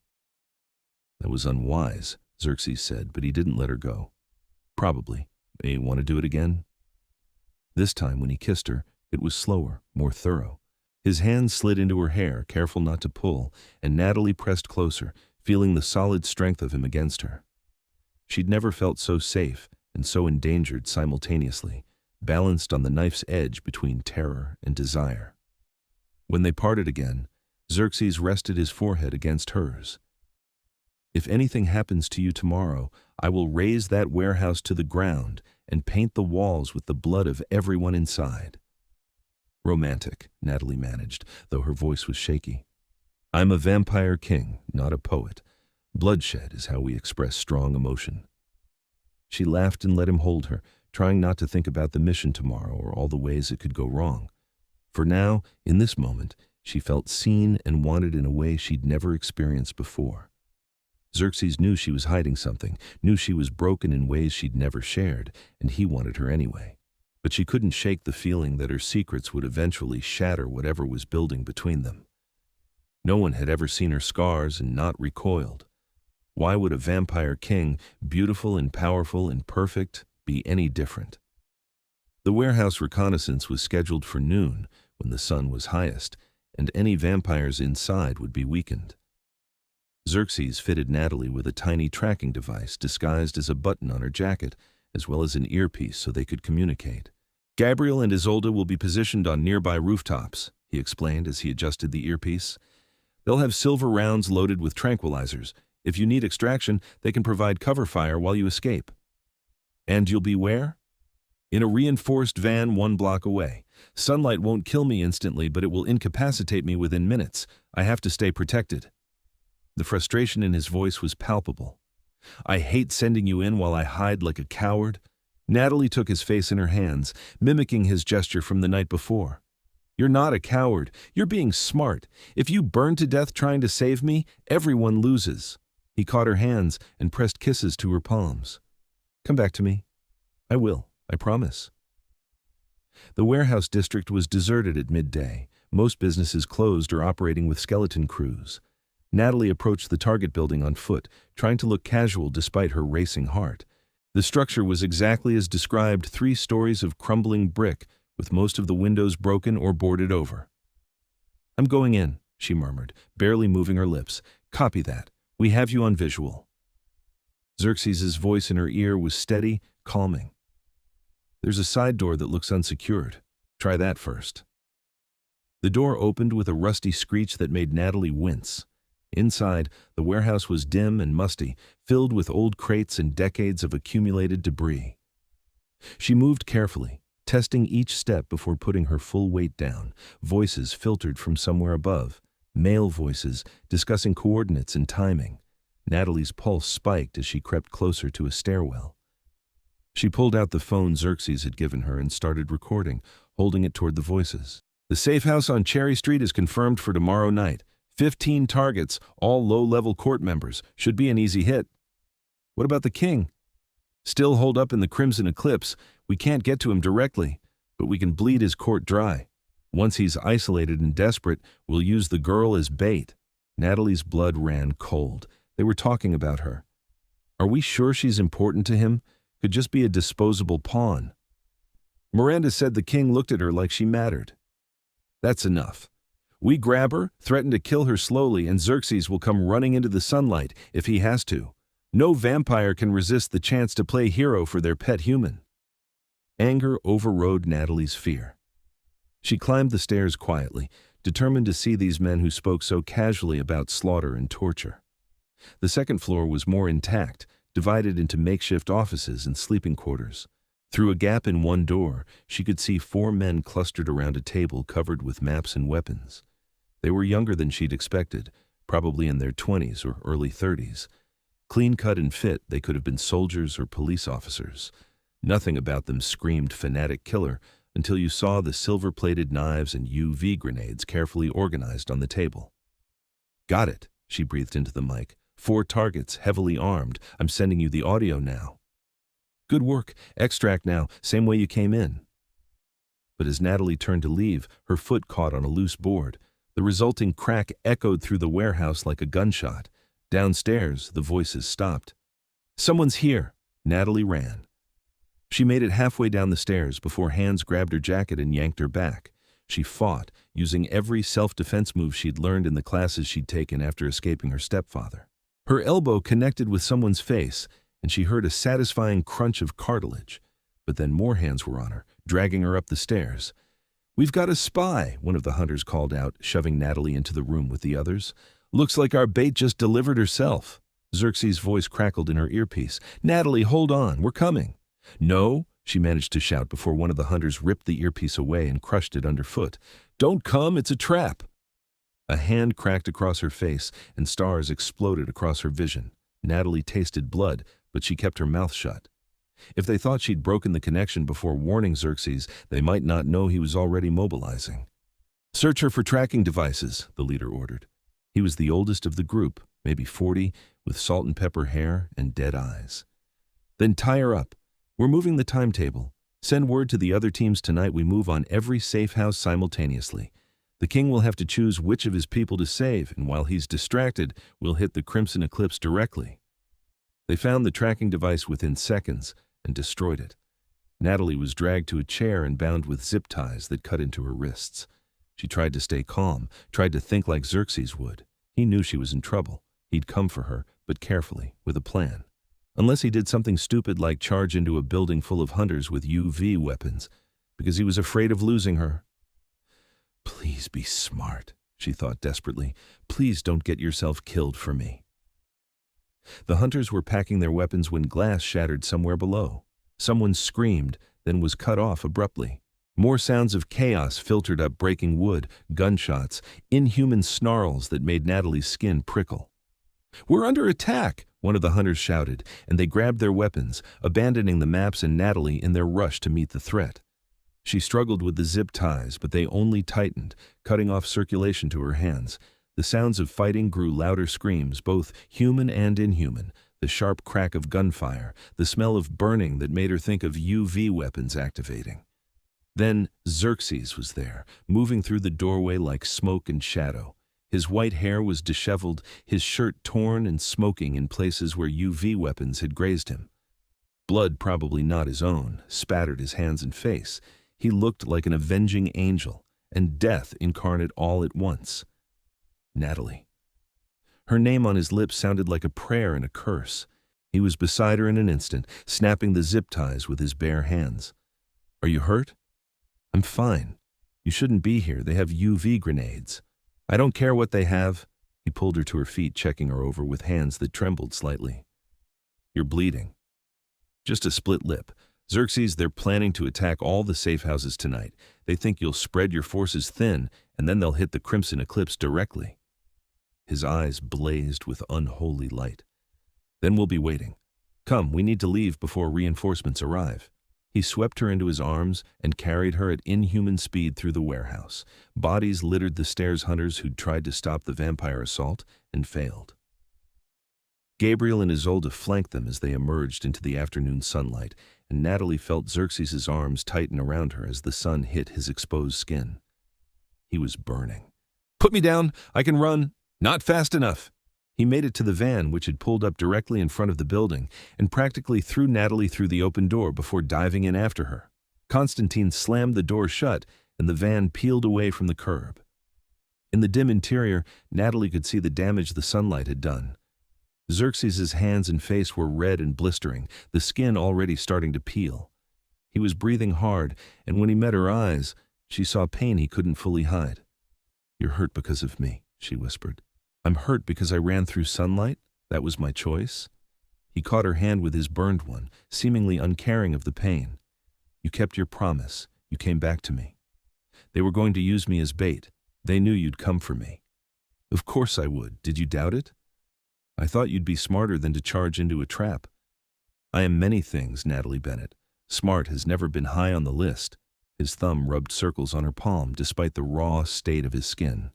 "That was unwise," Xerxes said, but he didn't let her go. "Probably. May want to do it again?" This time, when he kissed her, it was slower, more thorough. His hands slid into her hair, careful not to pull, and Natalie pressed closer, feeling the solid strength of him against her. She'd never felt so safe and so endangered simultaneously, balanced on the knife's edge between terror and desire. When they parted again, Xerxes rested his forehead against hers. "If anything happens to you tomorrow, I will raze that warehouse to the ground and paint the walls with the blood of everyone inside." "Romantic," Natalie managed, though her voice was shaky. "I'm a vampire king, not a poet. Bloodshed is how we express strong emotion." She laughed and let him hold her, trying not to think about the mission tomorrow or all the ways it could go wrong. For now, in this moment, she felt seen and wanted in a way she'd never experienced before. Xerxes knew she was hiding something, knew she was broken in ways she'd never shared, and he wanted her anyway. But she couldn't shake the feeling that her secrets would eventually shatter whatever was building between them. No one had ever seen her scars and not recoiled. Why would a vampire king, beautiful and powerful and perfect, be any different? The warehouse reconnaissance was scheduled for noon, when the sun was highest, and any vampires inside would be weakened. Xerxes fitted Natalie with a tiny tracking device disguised as a button on her jacket, as well as an earpiece so they could communicate. Gabriel and Isolde will be positioned on nearby rooftops, he explained as he adjusted the earpiece. They'll have silver rounds loaded with tranquilizers. If you need extraction, they can provide cover fire while you escape. And you'll be where? In a reinforced van 1 block away. Sunlight won't kill me instantly, but it will incapacitate me within minutes. I have to stay protected. The frustration in his voice was palpable. I hate sending you in while I hide like a coward. Natalie took his face in her hands, mimicking his gesture from the night before. You're not a coward. You're being smart. If you burn to death trying to save me, everyone loses. He caught her hands and pressed kisses to her palms. Come back to me. I will, I promise. The warehouse district was deserted at midday. Most businesses closed or operating with skeleton crews. Natalie approached the Target building on foot, trying to look casual despite her racing heart. The structure was exactly as described, 3 stories of crumbling brick, with most of the windows broken or boarded over. I'm going in, she murmured, barely moving her lips. Copy that. We have you on visual. Xerxes' voice in her ear was steady, calming. There's a side door that looks unsecured. Try that first. The door opened with a rusty screech that made Natalie wince. Inside, the warehouse was dim and musty, filled with old crates and decades of accumulated debris. She moved carefully, testing each step before putting her full weight down. Voices filtered from somewhere above, male voices discussing coordinates and timing. Natalie's pulse spiked as she crept closer to a stairwell. She pulled out the phone Xerxes had given her and started recording, holding it toward the voices. The safe house on Cherry Street is confirmed for tomorrow night. 15 targets, all low-level court members. Should be an easy hit. What about the king? Still holed up in the Crimson Eclipse. We can't get to him directly, but we can bleed his court dry. Once he's isolated and desperate, we'll use the girl as bait. Natalie's blood ran cold. They were talking about her. Are we sure she's important to him? Could just be a disposable pawn. Miranda said the king looked at her like she mattered. That's enough. We grab her, threaten to kill her slowly, and Xerxes will come running into the sunlight if he has to. No vampire can resist the chance to play hero for their pet human. Anger overrode Natalie's fear. She climbed the stairs quietly, determined to see these men who spoke so casually about slaughter and torture. The second floor was more intact, divided into makeshift offices and sleeping quarters. Through a gap in one door, she could see 4 men clustered around a table covered with maps and weapons. They were younger than she'd expected, probably in their 20s or early 30s. Clean-cut and fit, they could have been soldiers or police officers. Nothing about them screamed fanatic killer until you saw the silver-plated knives and UV grenades carefully organized on the table. Got it, she breathed into the mic. 4 targets, heavily armed. I'm sending you the audio now. Good work. Extract now, same way you came in. But as Natalie turned to leave, her foot caught on a loose board. The resulting crack echoed through the warehouse like a gunshot. Downstairs, the voices stopped. Someone's here. Natalie ran. She made it halfway down the stairs before hands grabbed her jacket and yanked her back. She fought, using every self-defense move she'd learned in the classes she'd taken after escaping her stepfather. Her elbow connected with someone's face, and she heard a satisfying crunch of cartilage. But then more hands were on her, dragging her up the stairs. We've got a spy, one of the hunters called out, shoving Natalie into the room with the others. Looks like our bait just delivered herself. Xerxes' voice crackled in her earpiece. Natalie, hold on, we're coming. No, she managed to shout before one of the hunters ripped the earpiece away and crushed it underfoot. Don't come, it's a trap. A hand cracked across her face, and stars exploded across her vision. Natalie tasted blood, but she kept her mouth shut. If they thought she'd broken the connection before warning Xerxes, they might not know he was already mobilizing. Search her for tracking devices, the leader ordered. He was the oldest of the group, maybe 40, with salt and pepper hair and dead eyes. Then tie her up. We're moving the timetable. Send word to the other teams tonight we move on every safe house simultaneously. The king will have to choose which of his people to save, and while he's distracted, we'll hit the Crimson Eclipse directly. They found the tracking device within seconds and destroyed it. Natalie was dragged to a chair and bound with zip ties that cut into her wrists. She tried to stay calm, tried to think like Xerxes would. He knew she was in trouble. He'd come for her, but carefully, with a plan. Unless he did something stupid like charge into a building full of hunters with UV weapons, because he was afraid of losing her. Please be smart, she thought desperately. Please don't get yourself killed for me. The hunters were packing their weapons when glass shattered somewhere below. Someone screamed, then was cut off abruptly. More sounds of chaos filtered up, breaking wood, gunshots, inhuman snarls that made Natalie's skin prickle. "We're under attack!" one of the hunters shouted, and they grabbed their weapons, abandoning the maps and Natalie in their rush to meet the threat. She struggled with the zip ties, but they only tightened, cutting off circulation to her hands. The sounds of fighting grew louder screams, both human and inhuman, the sharp crack of gunfire, the smell of burning that made her think of UV weapons activating. Then Xerxes was there, moving through the doorway like smoke and shadow. His white hair was disheveled, his shirt torn and smoking in places where UV weapons had grazed him. Blood, probably not his own, spattered his hands and face. He looked like an avenging angel, and death incarnate all at once. Natalie. Her name on his lips sounded like a prayer and a curse. He was beside her in an instant, snapping the zip ties with his bare hands. "Are you hurt?" "I'm fine. You shouldn't be here. They have UV grenades." "I don't care what they have." He pulled her to her feet, checking her over with hands that trembled slightly. "You're bleeding." "Just a split lip. Xerxes, they're planning to attack all the safe houses tonight. They think you'll spread your forces thin, and then they'll hit the Crimson Eclipse directly." His eyes blazed with unholy light. "Then we'll be waiting. Come, we need to leave before reinforcements arrive." He swept her into his arms and carried her at inhuman speed through the warehouse. Bodies littered the stairs, hunters who'd tried to stop the vampire assault and failed. Gabriel and Isolde flanked them as they emerged into the afternoon sunlight, and Natalie felt Xerxes' arms tighten around her as the sun hit his exposed skin. He was burning. "Put me down! I can run! Not fast enough!" He made it to the van, which had pulled up directly in front of the building, and practically threw Natalie through the open door before diving in after her. Constantine slammed the door shut, and the van peeled away from the curb. In the dim interior, Natalie could see the damage the sunlight had done. Xerxes' hands and face were red and blistering, the skin already starting to peel. He was breathing hard, and when he met her eyes, she saw pain he couldn't fully hide. "You're hurt because of me," she whispered. "I'm hurt because I ran through sunlight? That was my choice?" He caught her hand with his burned one, seemingly uncaring of the pain. "You kept your promise. You came back to me. They were going to use me as bait. They knew you'd come for me." "Of course I would. Did you doubt it?" "I thought you'd be smarter than to charge into a trap." "I am many things, Natalie Bennett. Smart has never been high on the list." His thumb rubbed circles on her palm despite the raw state of his skin.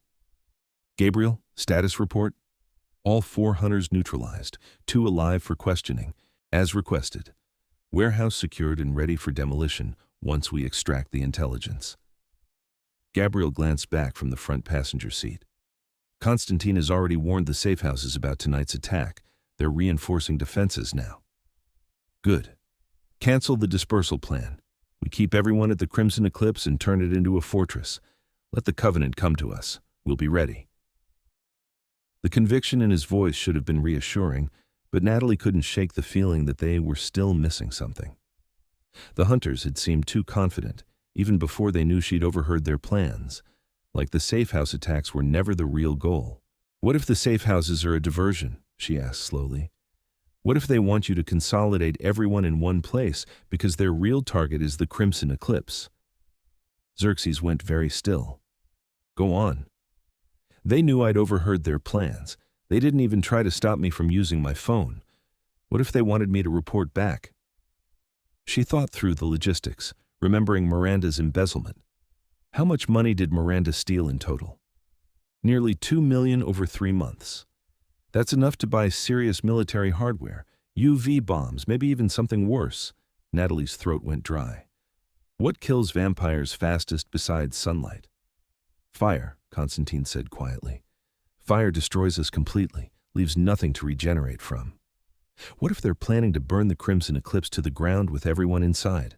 "Gabriel, status report?" "All 4 hunters neutralized, 2 alive for questioning, as requested. Warehouse secured and ready for demolition once we extract the intelligence." Gabriel glanced back from the front passenger seat. "Constantine has already warned the safe houses about tonight's attack. They're reinforcing defenses now." "Good. Cancel the dispersal plan. We keep everyone at the Crimson Eclipse and turn it into a fortress. Let the Covenant come to us. We'll be ready." The conviction in his voice should have been reassuring, but Natalie couldn't shake the feeling that they were still missing something. The hunters had seemed too confident, even before they knew she'd overheard their plans. Like the safe house attacks were never the real goal. "What if the safe houses are a diversion?" she asked slowly. "What if they want you to consolidate everyone in one place because their real target is the Crimson Eclipse?" Xerxes went very still. "Go on." "They knew I'd overheard their plans. They didn't even try to stop me from using my phone. What if they wanted me to report back?" She thought through the logistics, remembering Miranda's embezzlement. How much money did Miranda steal in total? Nearly $2 million over 3 months. That's enough to buy serious military hardware, UV bombs, maybe even something worse. Natalie's throat went dry. "What kills vampires fastest besides sunlight?" "Fire," Constantine said quietly. "Fire destroys us completely, leaves nothing to regenerate from." What if they're planning to burn the Crimson Eclipse to the ground with everyone inside?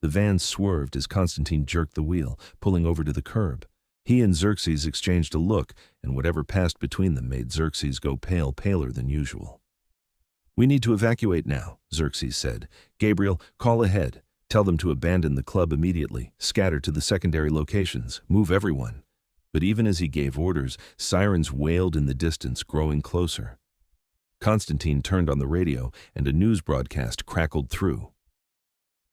The van swerved as Constantine jerked the wheel, pulling over to the curb. He and Xerxes exchanged a look, and whatever passed between them made Xerxes go pale, paler than usual. "We need to evacuate now," Xerxes said. "Gabriel, call ahead. Tell them to abandon the club immediately, scatter to the secondary locations, move everyone." But even as he gave orders, sirens wailed in the distance, growing closer. Constantine turned on the radio, and a news broadcast crackled through.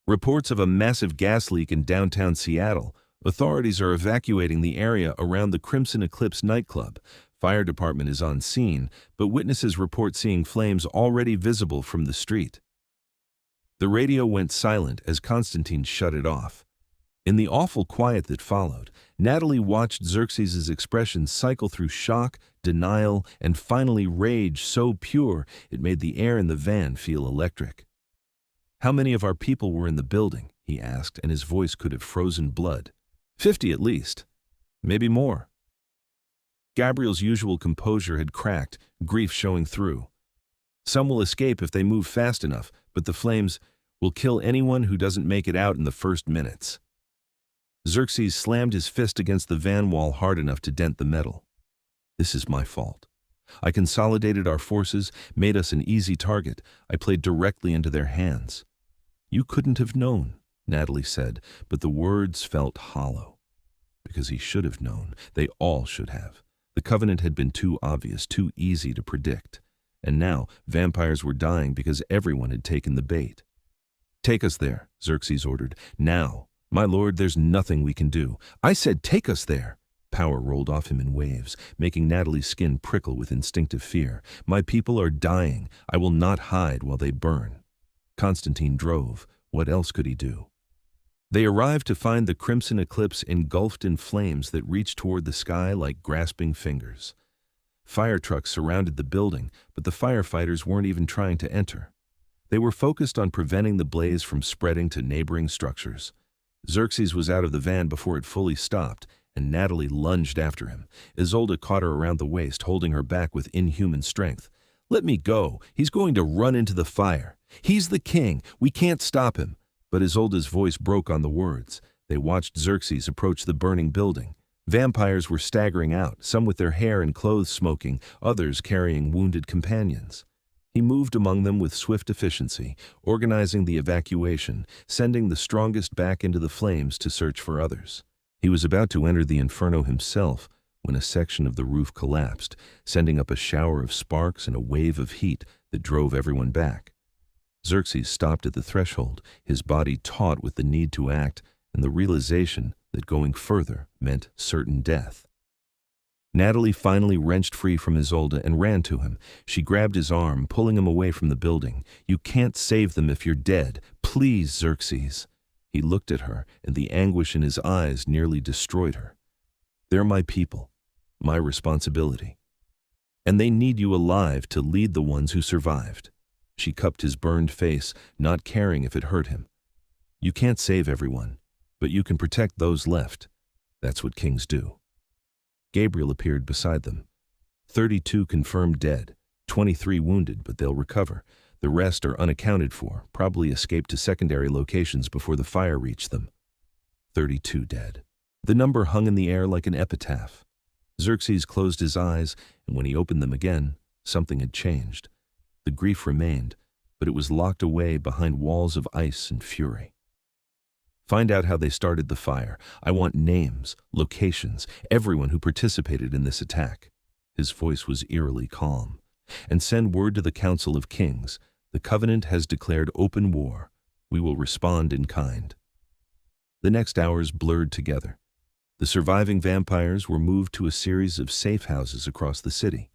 "Reports of a massive gas leak in downtown Seattle. Authorities are evacuating the area around the Crimson Eclipse nightclub. Fire department is on scene, but witnesses report seeing flames already visible from the street." The radio went silent as Constantine shut it off. In the awful quiet that followed, Natalie watched Xerxes' expression cycle through shock, denial, and finally rage so pure it made the air in the van feel electric. "How many of our people were in the building?" he asked, and his voice could have frozen blood. 50 at least. Maybe more." Gabriel's usual composure had cracked, grief showing through. "Some will escape if they move fast enough, but the flames will kill anyone who doesn't make it out in the first minutes." Xerxes slammed his fist against the van wall hard enough to dent the metal. "This is my fault. I consolidated our forces, made us an easy target. I played directly into their hands." "You couldn't have known," Natalie said, but the words felt hollow. Because he should have known. They all should have. The covenant had been too obvious, too easy to predict. And now vampires were dying because everyone had taken the bait. "Take us there," Xerxes ordered. "Now. My lord, there's nothing we can do." "I said take us there." Power rolled off him in waves, making Natalie's skin prickle with instinctive fear. "My people are dying. I will not hide while they burn." Constantine drove. What else could he do? They arrived to find the Crimson Eclipse engulfed in flames that reached toward the sky like grasping fingers. Fire trucks surrounded the building, but the firefighters weren't even trying to enter. They were focused on preventing the blaze from spreading to neighboring structures. Xerxes was out of the van before it fully stopped, and Natalie lunged after him. Isolde caught her around the waist, holding her back with inhuman strength. "Let me go. He's going to run into the fire. He's the king. We can't stop him." But Isolde's voice broke on the words. They watched Xerxes approach the burning building. Vampires were staggering out, some with their hair and clothes smoking, others carrying wounded companions. He moved among them with swift efficiency, organizing the evacuation, sending the strongest back into the flames to search for others. He was about to enter the inferno himself when a section of the roof collapsed, sending up a shower of sparks and a wave of heat that drove everyone back. Xerxes stopped at the threshold, his body taut with the need to act and the realization that going further meant certain death. Natalie finally wrenched free from Isolde and ran to him. She grabbed his arm, pulling him away from the building. "You can't save them if you're dead. Please, Xerxes." He looked at her, and the anguish in his eyes nearly destroyed her. "They're my people, my responsibility. And they need you alive to lead the ones who survived." She cupped his burned face, not caring if it hurt him. "You can't save everyone, but you can protect those left. That's what kings do." Gabriel appeared beside them. 32 confirmed dead, 23 wounded, but they'll recover. The rest are unaccounted for, probably escaped to secondary locations before the fire reached them. 32 dead. The number hung in the air like an epitaph. Xerxes closed his eyes, and when he opened them again, something had changed. The grief remained, but it was locked away behind walls of ice and fury. "Find out how they started the fire. I want names, locations, everyone who participated in this attack." His voice was eerily calm. "And send word to the Council of Kings. The Covenant has declared open war. We will respond in kind." The next hours blurred together. The surviving vampires were moved to a series of safe houses across the city.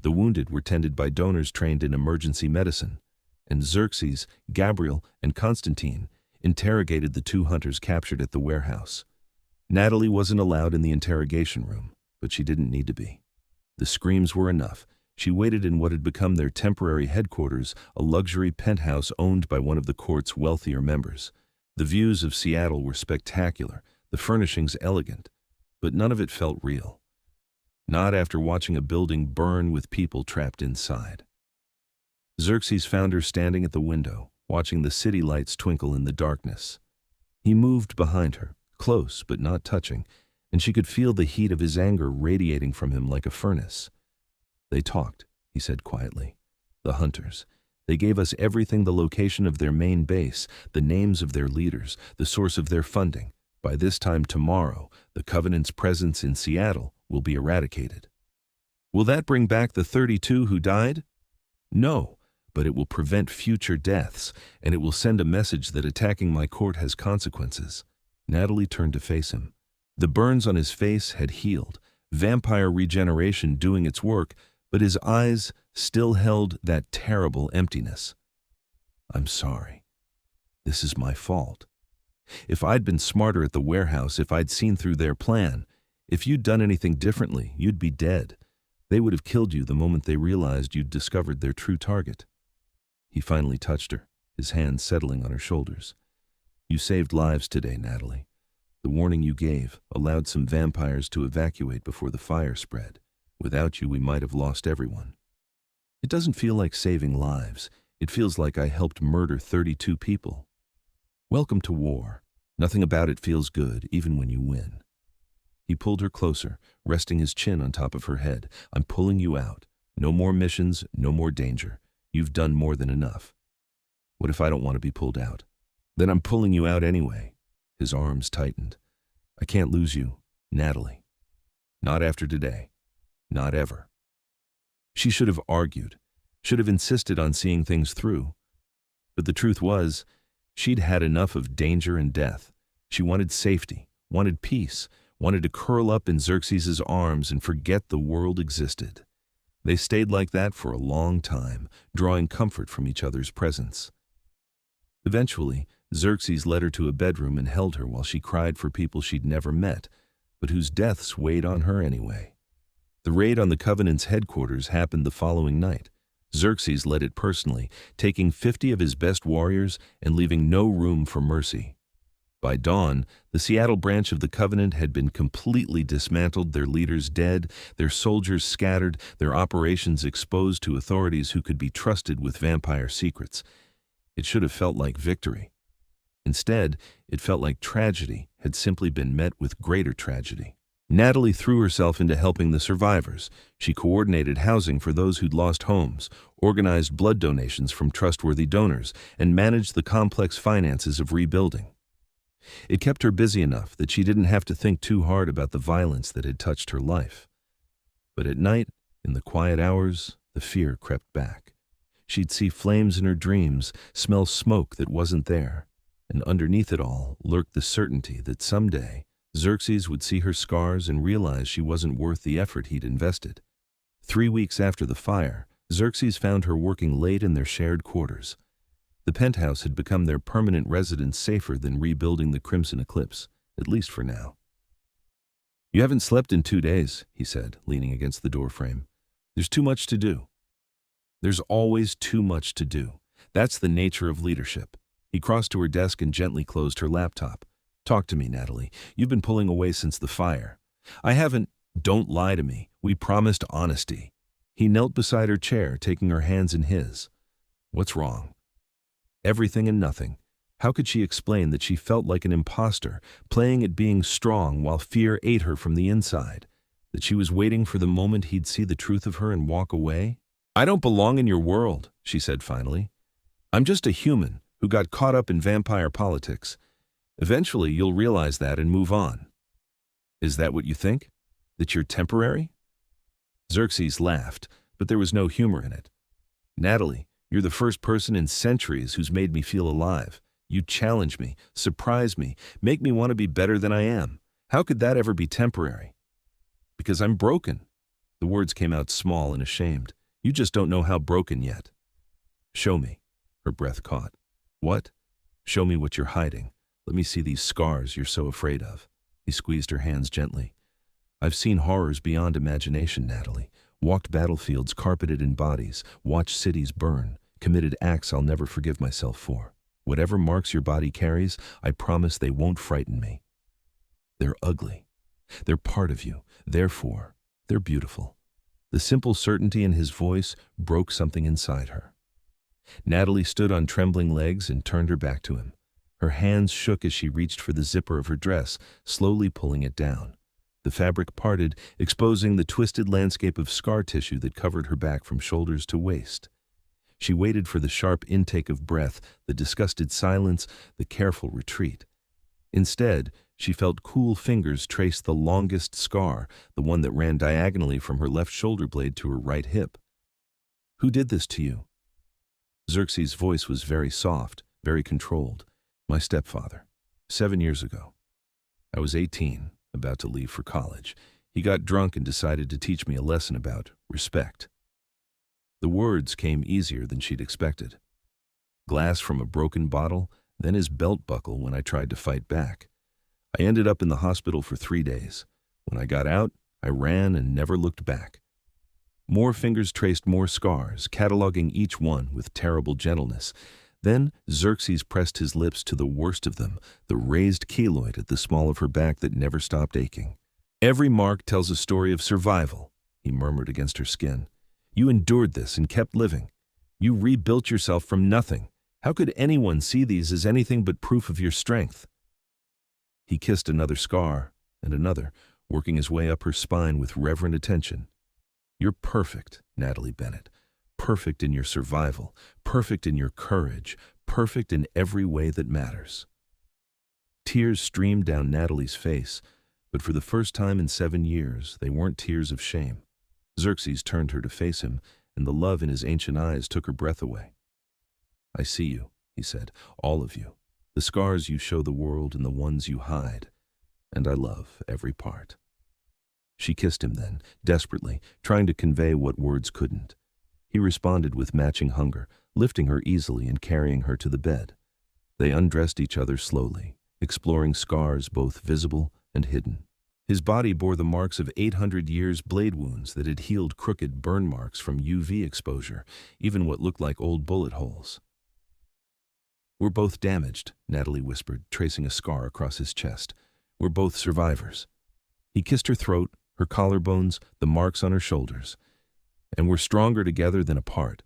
The wounded were tended by donors trained in emergency medicine. And Xerxes, Gabriel, and Constantine interrogated the 2 hunters captured at the warehouse. Natalie wasn't allowed in the interrogation room, but she didn't need to be. The screams were enough. She waited in what had become their temporary headquarters, a luxury penthouse owned by one of the court's wealthier members. The views of Seattle were spectacular, the furnishings elegant, but none of it felt real. Not after watching a building burn with people trapped inside. Xerxes found her standing at the window, watching the city lights twinkle in the darkness. He moved behind her, close but not touching, and she could feel the heat of his anger radiating from him like a furnace. "They talked," he said quietly. "The hunters. They gave us everything, the location of their main base, the names of their leaders, the source of their funding. By this time tomorrow, the Covenant's presence in Seattle will be eradicated." "Will that bring back the 32 who died?" "No, but it will prevent future deaths, and it will send a message that attacking my court has consequences." Natalie turned to face him. The burns on his face had healed, vampire regeneration doing its work, but his eyes still held that terrible emptiness. "I'm sorry. This is my fault. If I'd been smarter at the warehouse, if I'd seen through their plan, if you'd done anything differently, you'd be dead. They would have killed you the moment they realized you'd discovered their true target." He finally touched her, his hand settling on her shoulders. "You saved lives today, Natalie. The warning you gave allowed some vampires to evacuate before the fire spread. Without you, we might have lost everyone." "It doesn't feel like saving lives. It feels like I helped murder 32 people. Welcome to war. Nothing about it feels good, even when you win." He pulled her closer, resting his chin on top of her head. "I'm pulling you out. No more missions, no more danger. You've done more than enough." "What if I don't want to be pulled out?" "Then I'm pulling you out anyway." His arms tightened. "I can't lose you, Natalie. Not after today. Not ever." She should have argued, should have insisted on seeing things through. But the truth was, she'd had enough of danger and death. She wanted safety, wanted peace, wanted to curl up in Xerxes' arms and forget the world existed. They stayed like that for a long time, drawing comfort from each other's presence. Eventually, Xerxes led her to a bedroom and held her while she cried for people she'd never met, but whose deaths weighed on her anyway. The raid on the Covenant's headquarters happened the following night. Xerxes led it personally, taking 50 of his best warriors and leaving no room for mercy. By dawn, the Seattle branch of the Covenant had been completely dismantled, their leaders dead, their soldiers scattered, their operations exposed to authorities who could be trusted with vampire secrets. It should have felt like victory. Instead, it felt like tragedy had simply been met with greater tragedy. Natalie threw herself into helping the survivors. She coordinated housing for those who'd lost homes, organized blood donations from trustworthy donors, and managed the complex finances of rebuilding. It kept her busy enough that she didn't have to think too hard about the violence that had touched her life. But at night, in the quiet hours, the fear crept back. She'd see flames in her dreams, smell smoke that wasn't there, and underneath it all lurked the certainty that someday Xerxes would see her scars and realize she wasn't worth the effort he'd invested. 3 weeks after the fire, Xerxes found her working late in their shared quarters. The penthouse had become their permanent residence, safer than rebuilding the Crimson Eclipse, at least for now. "You haven't slept in 2 days," he said, leaning against the doorframe. "There's too much to do." "There's always too much to do. That's the nature of leadership." He crossed to her desk and gently closed her laptop. "Talk to me, Natalie. You've been pulling away since the fire." "I haven't." "Don't lie to me. We promised honesty." He knelt beside her chair, taking her hands in his. "What's wrong?" Everything and nothing. How could she explain that she felt like an imposter, playing at being strong while fear ate her from the inside? That she was waiting for the moment he'd see the truth of her and walk away? "I don't belong in your world," she said finally. "I'm just a human who got caught up in vampire politics. Eventually you'll realize that and move on." "Is that what you think? That you're temporary?" Xerxes laughed, but there was no humor in it. "Natalie, you're the first person in centuries who's made me feel alive. You challenge me, surprise me, make me want to be better than I am. How could that ever be temporary?" "Because I'm broken." The words came out small and ashamed. "You just don't know how broken yet." "Show me." Her breath caught. "What?" "Show me what you're hiding. Let me see these scars you're so afraid of." He squeezed her hands gently. "I've seen horrors beyond imagination, Natalie. Walked battlefields carpeted in bodies, watched cities burn, committed acts I'll never forgive myself for. Whatever marks your body carries, I promise they won't frighten me. They're ugly. They're part of you. Therefore, they're beautiful." The simple certainty in his voice broke something inside her. Natalie stood on trembling legs and turned her back to him. Her hands shook as she reached for the zipper of her dress, slowly pulling it down. The fabric parted, exposing the twisted landscape of scar tissue that covered her back from shoulders to waist. She waited for the sharp intake of breath, the disgusted silence, the careful retreat. Instead, she felt cool fingers trace the longest scar, the one that ran diagonally from her left shoulder blade to her right hip. "Who did this to you?" Xerxes' voice was very soft, very controlled. "My stepfather. 7 years ago. I was 18, about to leave for college. He got drunk and decided to teach me a lesson about respect." The words came easier than she'd expected. Glass from a broken bottle, then his belt buckle when I tried to fight back. I ended up in the hospital for 3 days. When I got out, I ran and never looked back. More fingers traced more scars, cataloging each one with terrible gentleness. Then Xerxes pressed his lips to the worst of them, the raised keloid at the small of her back that never stopped aching. "Every mark tells a story of survival," he murmured against her skin. "You endured this and kept living. You rebuilt yourself from nothing. How could anyone see these as anything but proof of your strength?" He kissed another scar and another, working his way up her spine with reverent attention. "You're perfect, Natalie Bennett. Perfect in your survival, perfect in your courage, perfect in every way that matters." Tears streamed down Natalie's face, but for the first time in 7 years, they weren't tears of shame. Xerxes turned her to face him, and the love in his ancient eyes took her breath away. "I see you," he said, "all of you. The scars you show the world and the ones you hide. And I love every part." She kissed him then, desperately, trying to convey what words couldn't. He responded with matching hunger, lifting her easily and carrying her to the bed. They undressed each other slowly, exploring scars both visible and hidden. His body bore the marks of 800 years' blade wounds that had healed crooked burn marks from UV exposure, even what looked like old bullet holes. "We're both damaged," Natalie whispered, tracing a scar across his chest. "We're both survivors." He kissed her throat, her collarbones, the marks on her shoulders. "And we're stronger together than apart."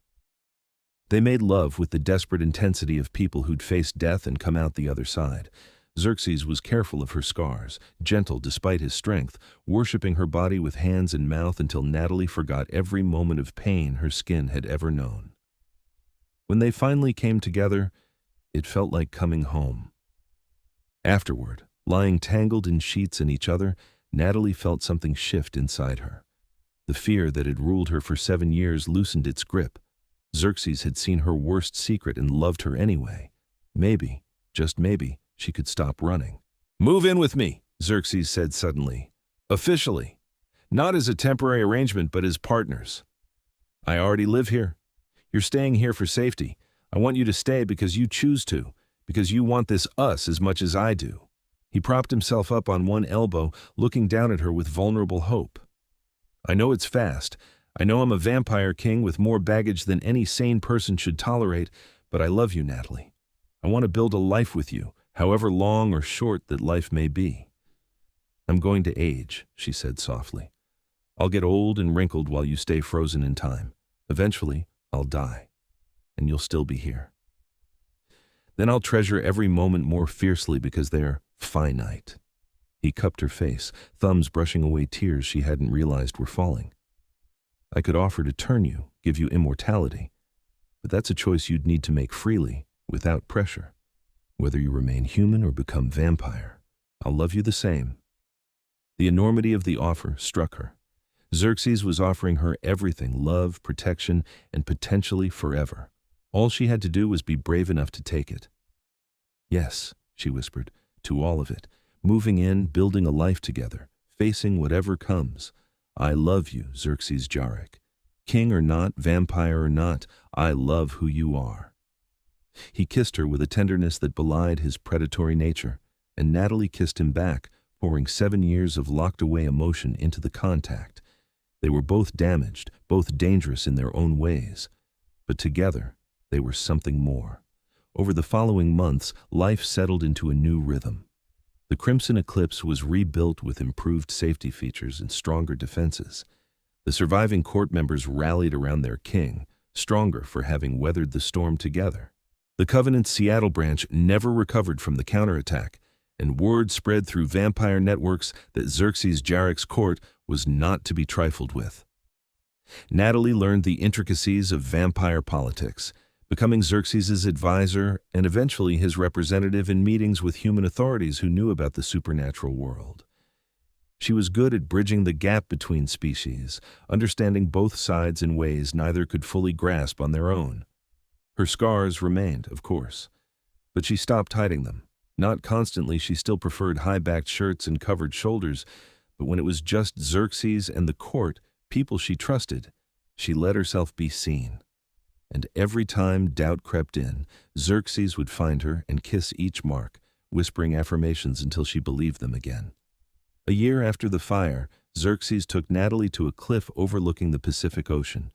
They made love with the desperate intensity of people who'd faced death and come out the other side. Xerxes was careful of her scars, gentle despite his strength, worshipping her body with hands and mouth until Natalie forgot every moment of pain her skin had ever known. When they finally came together, it felt like coming home. Afterward, lying tangled in sheets in each other, Natalie felt something shift inside her. The fear that had ruled her for 7 years loosened its grip. Xerxes had seen her worst secret and loved her anyway. Maybe, just maybe, she could stop running. "Move in with me," Xerxes said suddenly. "Officially. Not as a temporary arrangement, but as partners. I already live here. You're staying here for safety. I want you to stay because you choose to, because you want this us as much as I do." He propped himself up on one elbow, looking down at her with vulnerable hope. "I know it's fast. I know I'm a vampire king with more baggage than any sane person should tolerate, but I love you, Natalie. I want to build a life with you, however long or short that life may be." "I'm going to age," she said softly. "I'll get old and wrinkled while you stay frozen in time. Eventually, I'll die, and you'll still be here. Then I'll treasure every moment more fiercely because they're finite." He cupped her face, thumbs brushing away tears she hadn't realized were falling. "I could offer to turn you, give you immortality, but that's a choice you'd need to make freely, without pressure. Whether you remain human or become vampire, I'll love you the same." The enormity of the offer struck her. Xerxes was offering her everything: love, protection, and potentially forever. All she had to do was be brave enough to take it. "Yes," she whispered, "to all of it. Moving in, building a life together, facing whatever comes. I love you, Xerxes Jarek. King or not, vampire or not, I love who you are." He kissed her with a tenderness that belied his predatory nature, and Natalie kissed him back, pouring 7 years of locked-away emotion into the contact. They were both damaged, both dangerous in their own ways, but together they were something more. Over the following months, life settled into a new rhythm. The Crimson Eclipse was rebuilt with improved safety features and stronger defenses. The surviving court members rallied around their king, stronger for having weathered the storm together. The Covenant's Seattle branch never recovered from the counterattack, and word spread through vampire networks that Xerxes Jarek's court was not to be trifled with. Natalie learned the intricacies of vampire politics, becoming Xerxes' advisor and eventually his representative in meetings with human authorities who knew about the supernatural world. She was good at bridging the gap between species, understanding both sides in ways neither could fully grasp on their own. Her scars remained, of course, but she stopped hiding them. Not constantly, she still preferred high-backed shirts and covered shoulders, but when it was just Xerxes and the court, people she trusted, she let herself be seen. And every time doubt crept in, Xerxes would find her and kiss each mark, whispering affirmations until she believed them again. A year after the fire, Xerxes took Natalie to a cliff overlooking the Pacific Ocean.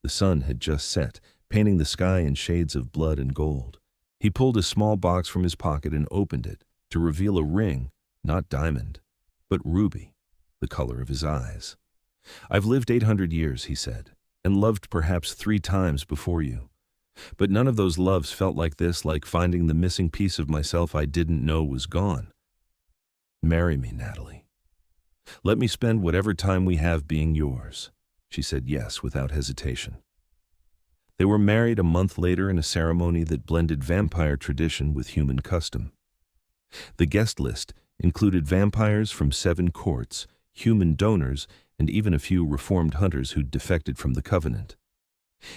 The sun had just set, painting the sky in shades of blood and gold. He pulled a small box from his pocket and opened it, to reveal a ring, not diamond, but ruby, the color of his eyes. "I've lived 800 years, he said, and loved perhaps 3 times before you. But none of those loves felt like this, like finding the missing piece of myself I didn't know was gone. Marry me, Natalie. Let me spend whatever time we have being yours." She said yes without hesitation. They were married a month later in a ceremony that blended vampire tradition with human custom. The guest list included vampires from 7 courts, human donors, and even a few reformed hunters who'd defected from the Covenant.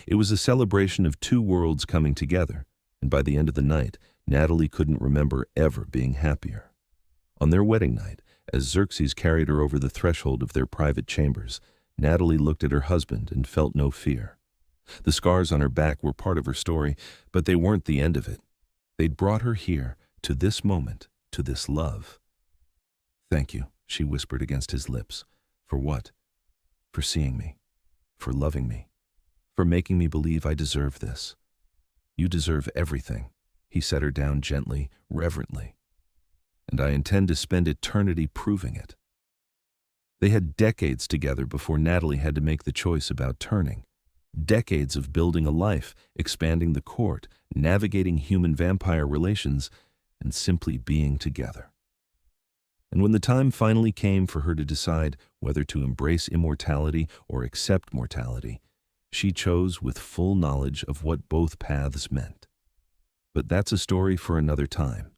It was a celebration of 2 worlds coming together, and by the end of the night, Natalie couldn't remember ever being happier. On their wedding night, as Xerxes carried her over the threshold of their private chambers, Natalie looked at her husband and felt no fear. The scars on her back were part of her story, but they weren't the end of it. They'd brought her here, to this moment, to this love. "Thank you," she whispered against his lips. "For what?" "For seeing me, for loving me, for making me believe I deserve this." "You deserve everything," he set her down gently, reverently. "And I intend to spend eternity proving it." They had decades together before Natalie had to make the choice about turning. Decades of building a life, expanding the court, navigating human-vampire relations, and simply being together. And when the time finally came for her to decide whether to embrace immortality or accept mortality, she chose with full knowledge of what both paths meant. But that's a story for another time.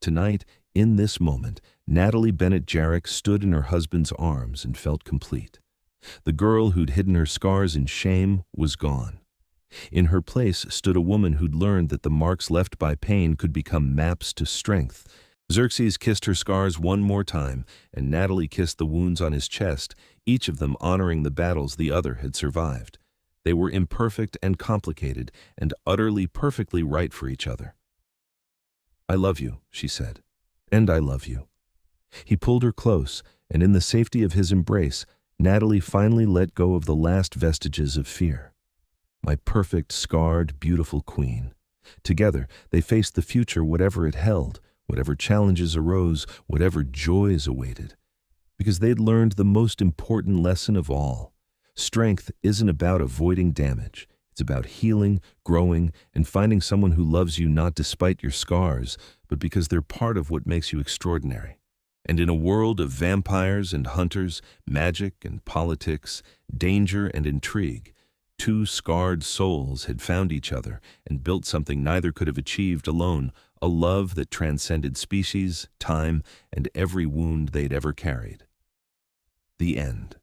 Tonight, in this moment, Natalie Bennett Jarek stood in her husband's arms and felt complete. The girl who'd hidden her scars in shame was gone. In her place stood a woman who'd learned that the marks left by pain could become maps to strength. Xerxes kissed her scars one more time, and Natalie kissed the wounds on his chest, each of them honoring the battles the other had survived. They were imperfect and complicated, and utterly perfectly right for each other. "I love you," she said, "and I love you." He pulled her close, and in the safety of his embrace, Natalie finally let go of the last vestiges of fear. "My perfect, scarred, beautiful queen." Together, they faced the future, whatever it held, whatever challenges arose, whatever joys awaited. Because they'd learned the most important lesson of all. Strength isn't about avoiding damage. It's about healing, growing, and finding someone who loves you not despite your scars, but because they're part of what makes you extraordinary. And in a world of vampires and hunters, magic and politics, danger and intrigue, 2 scarred souls had found each other and built something neither could have achieved alone, a love that transcended species, time, and every wound they'd ever carried. The end.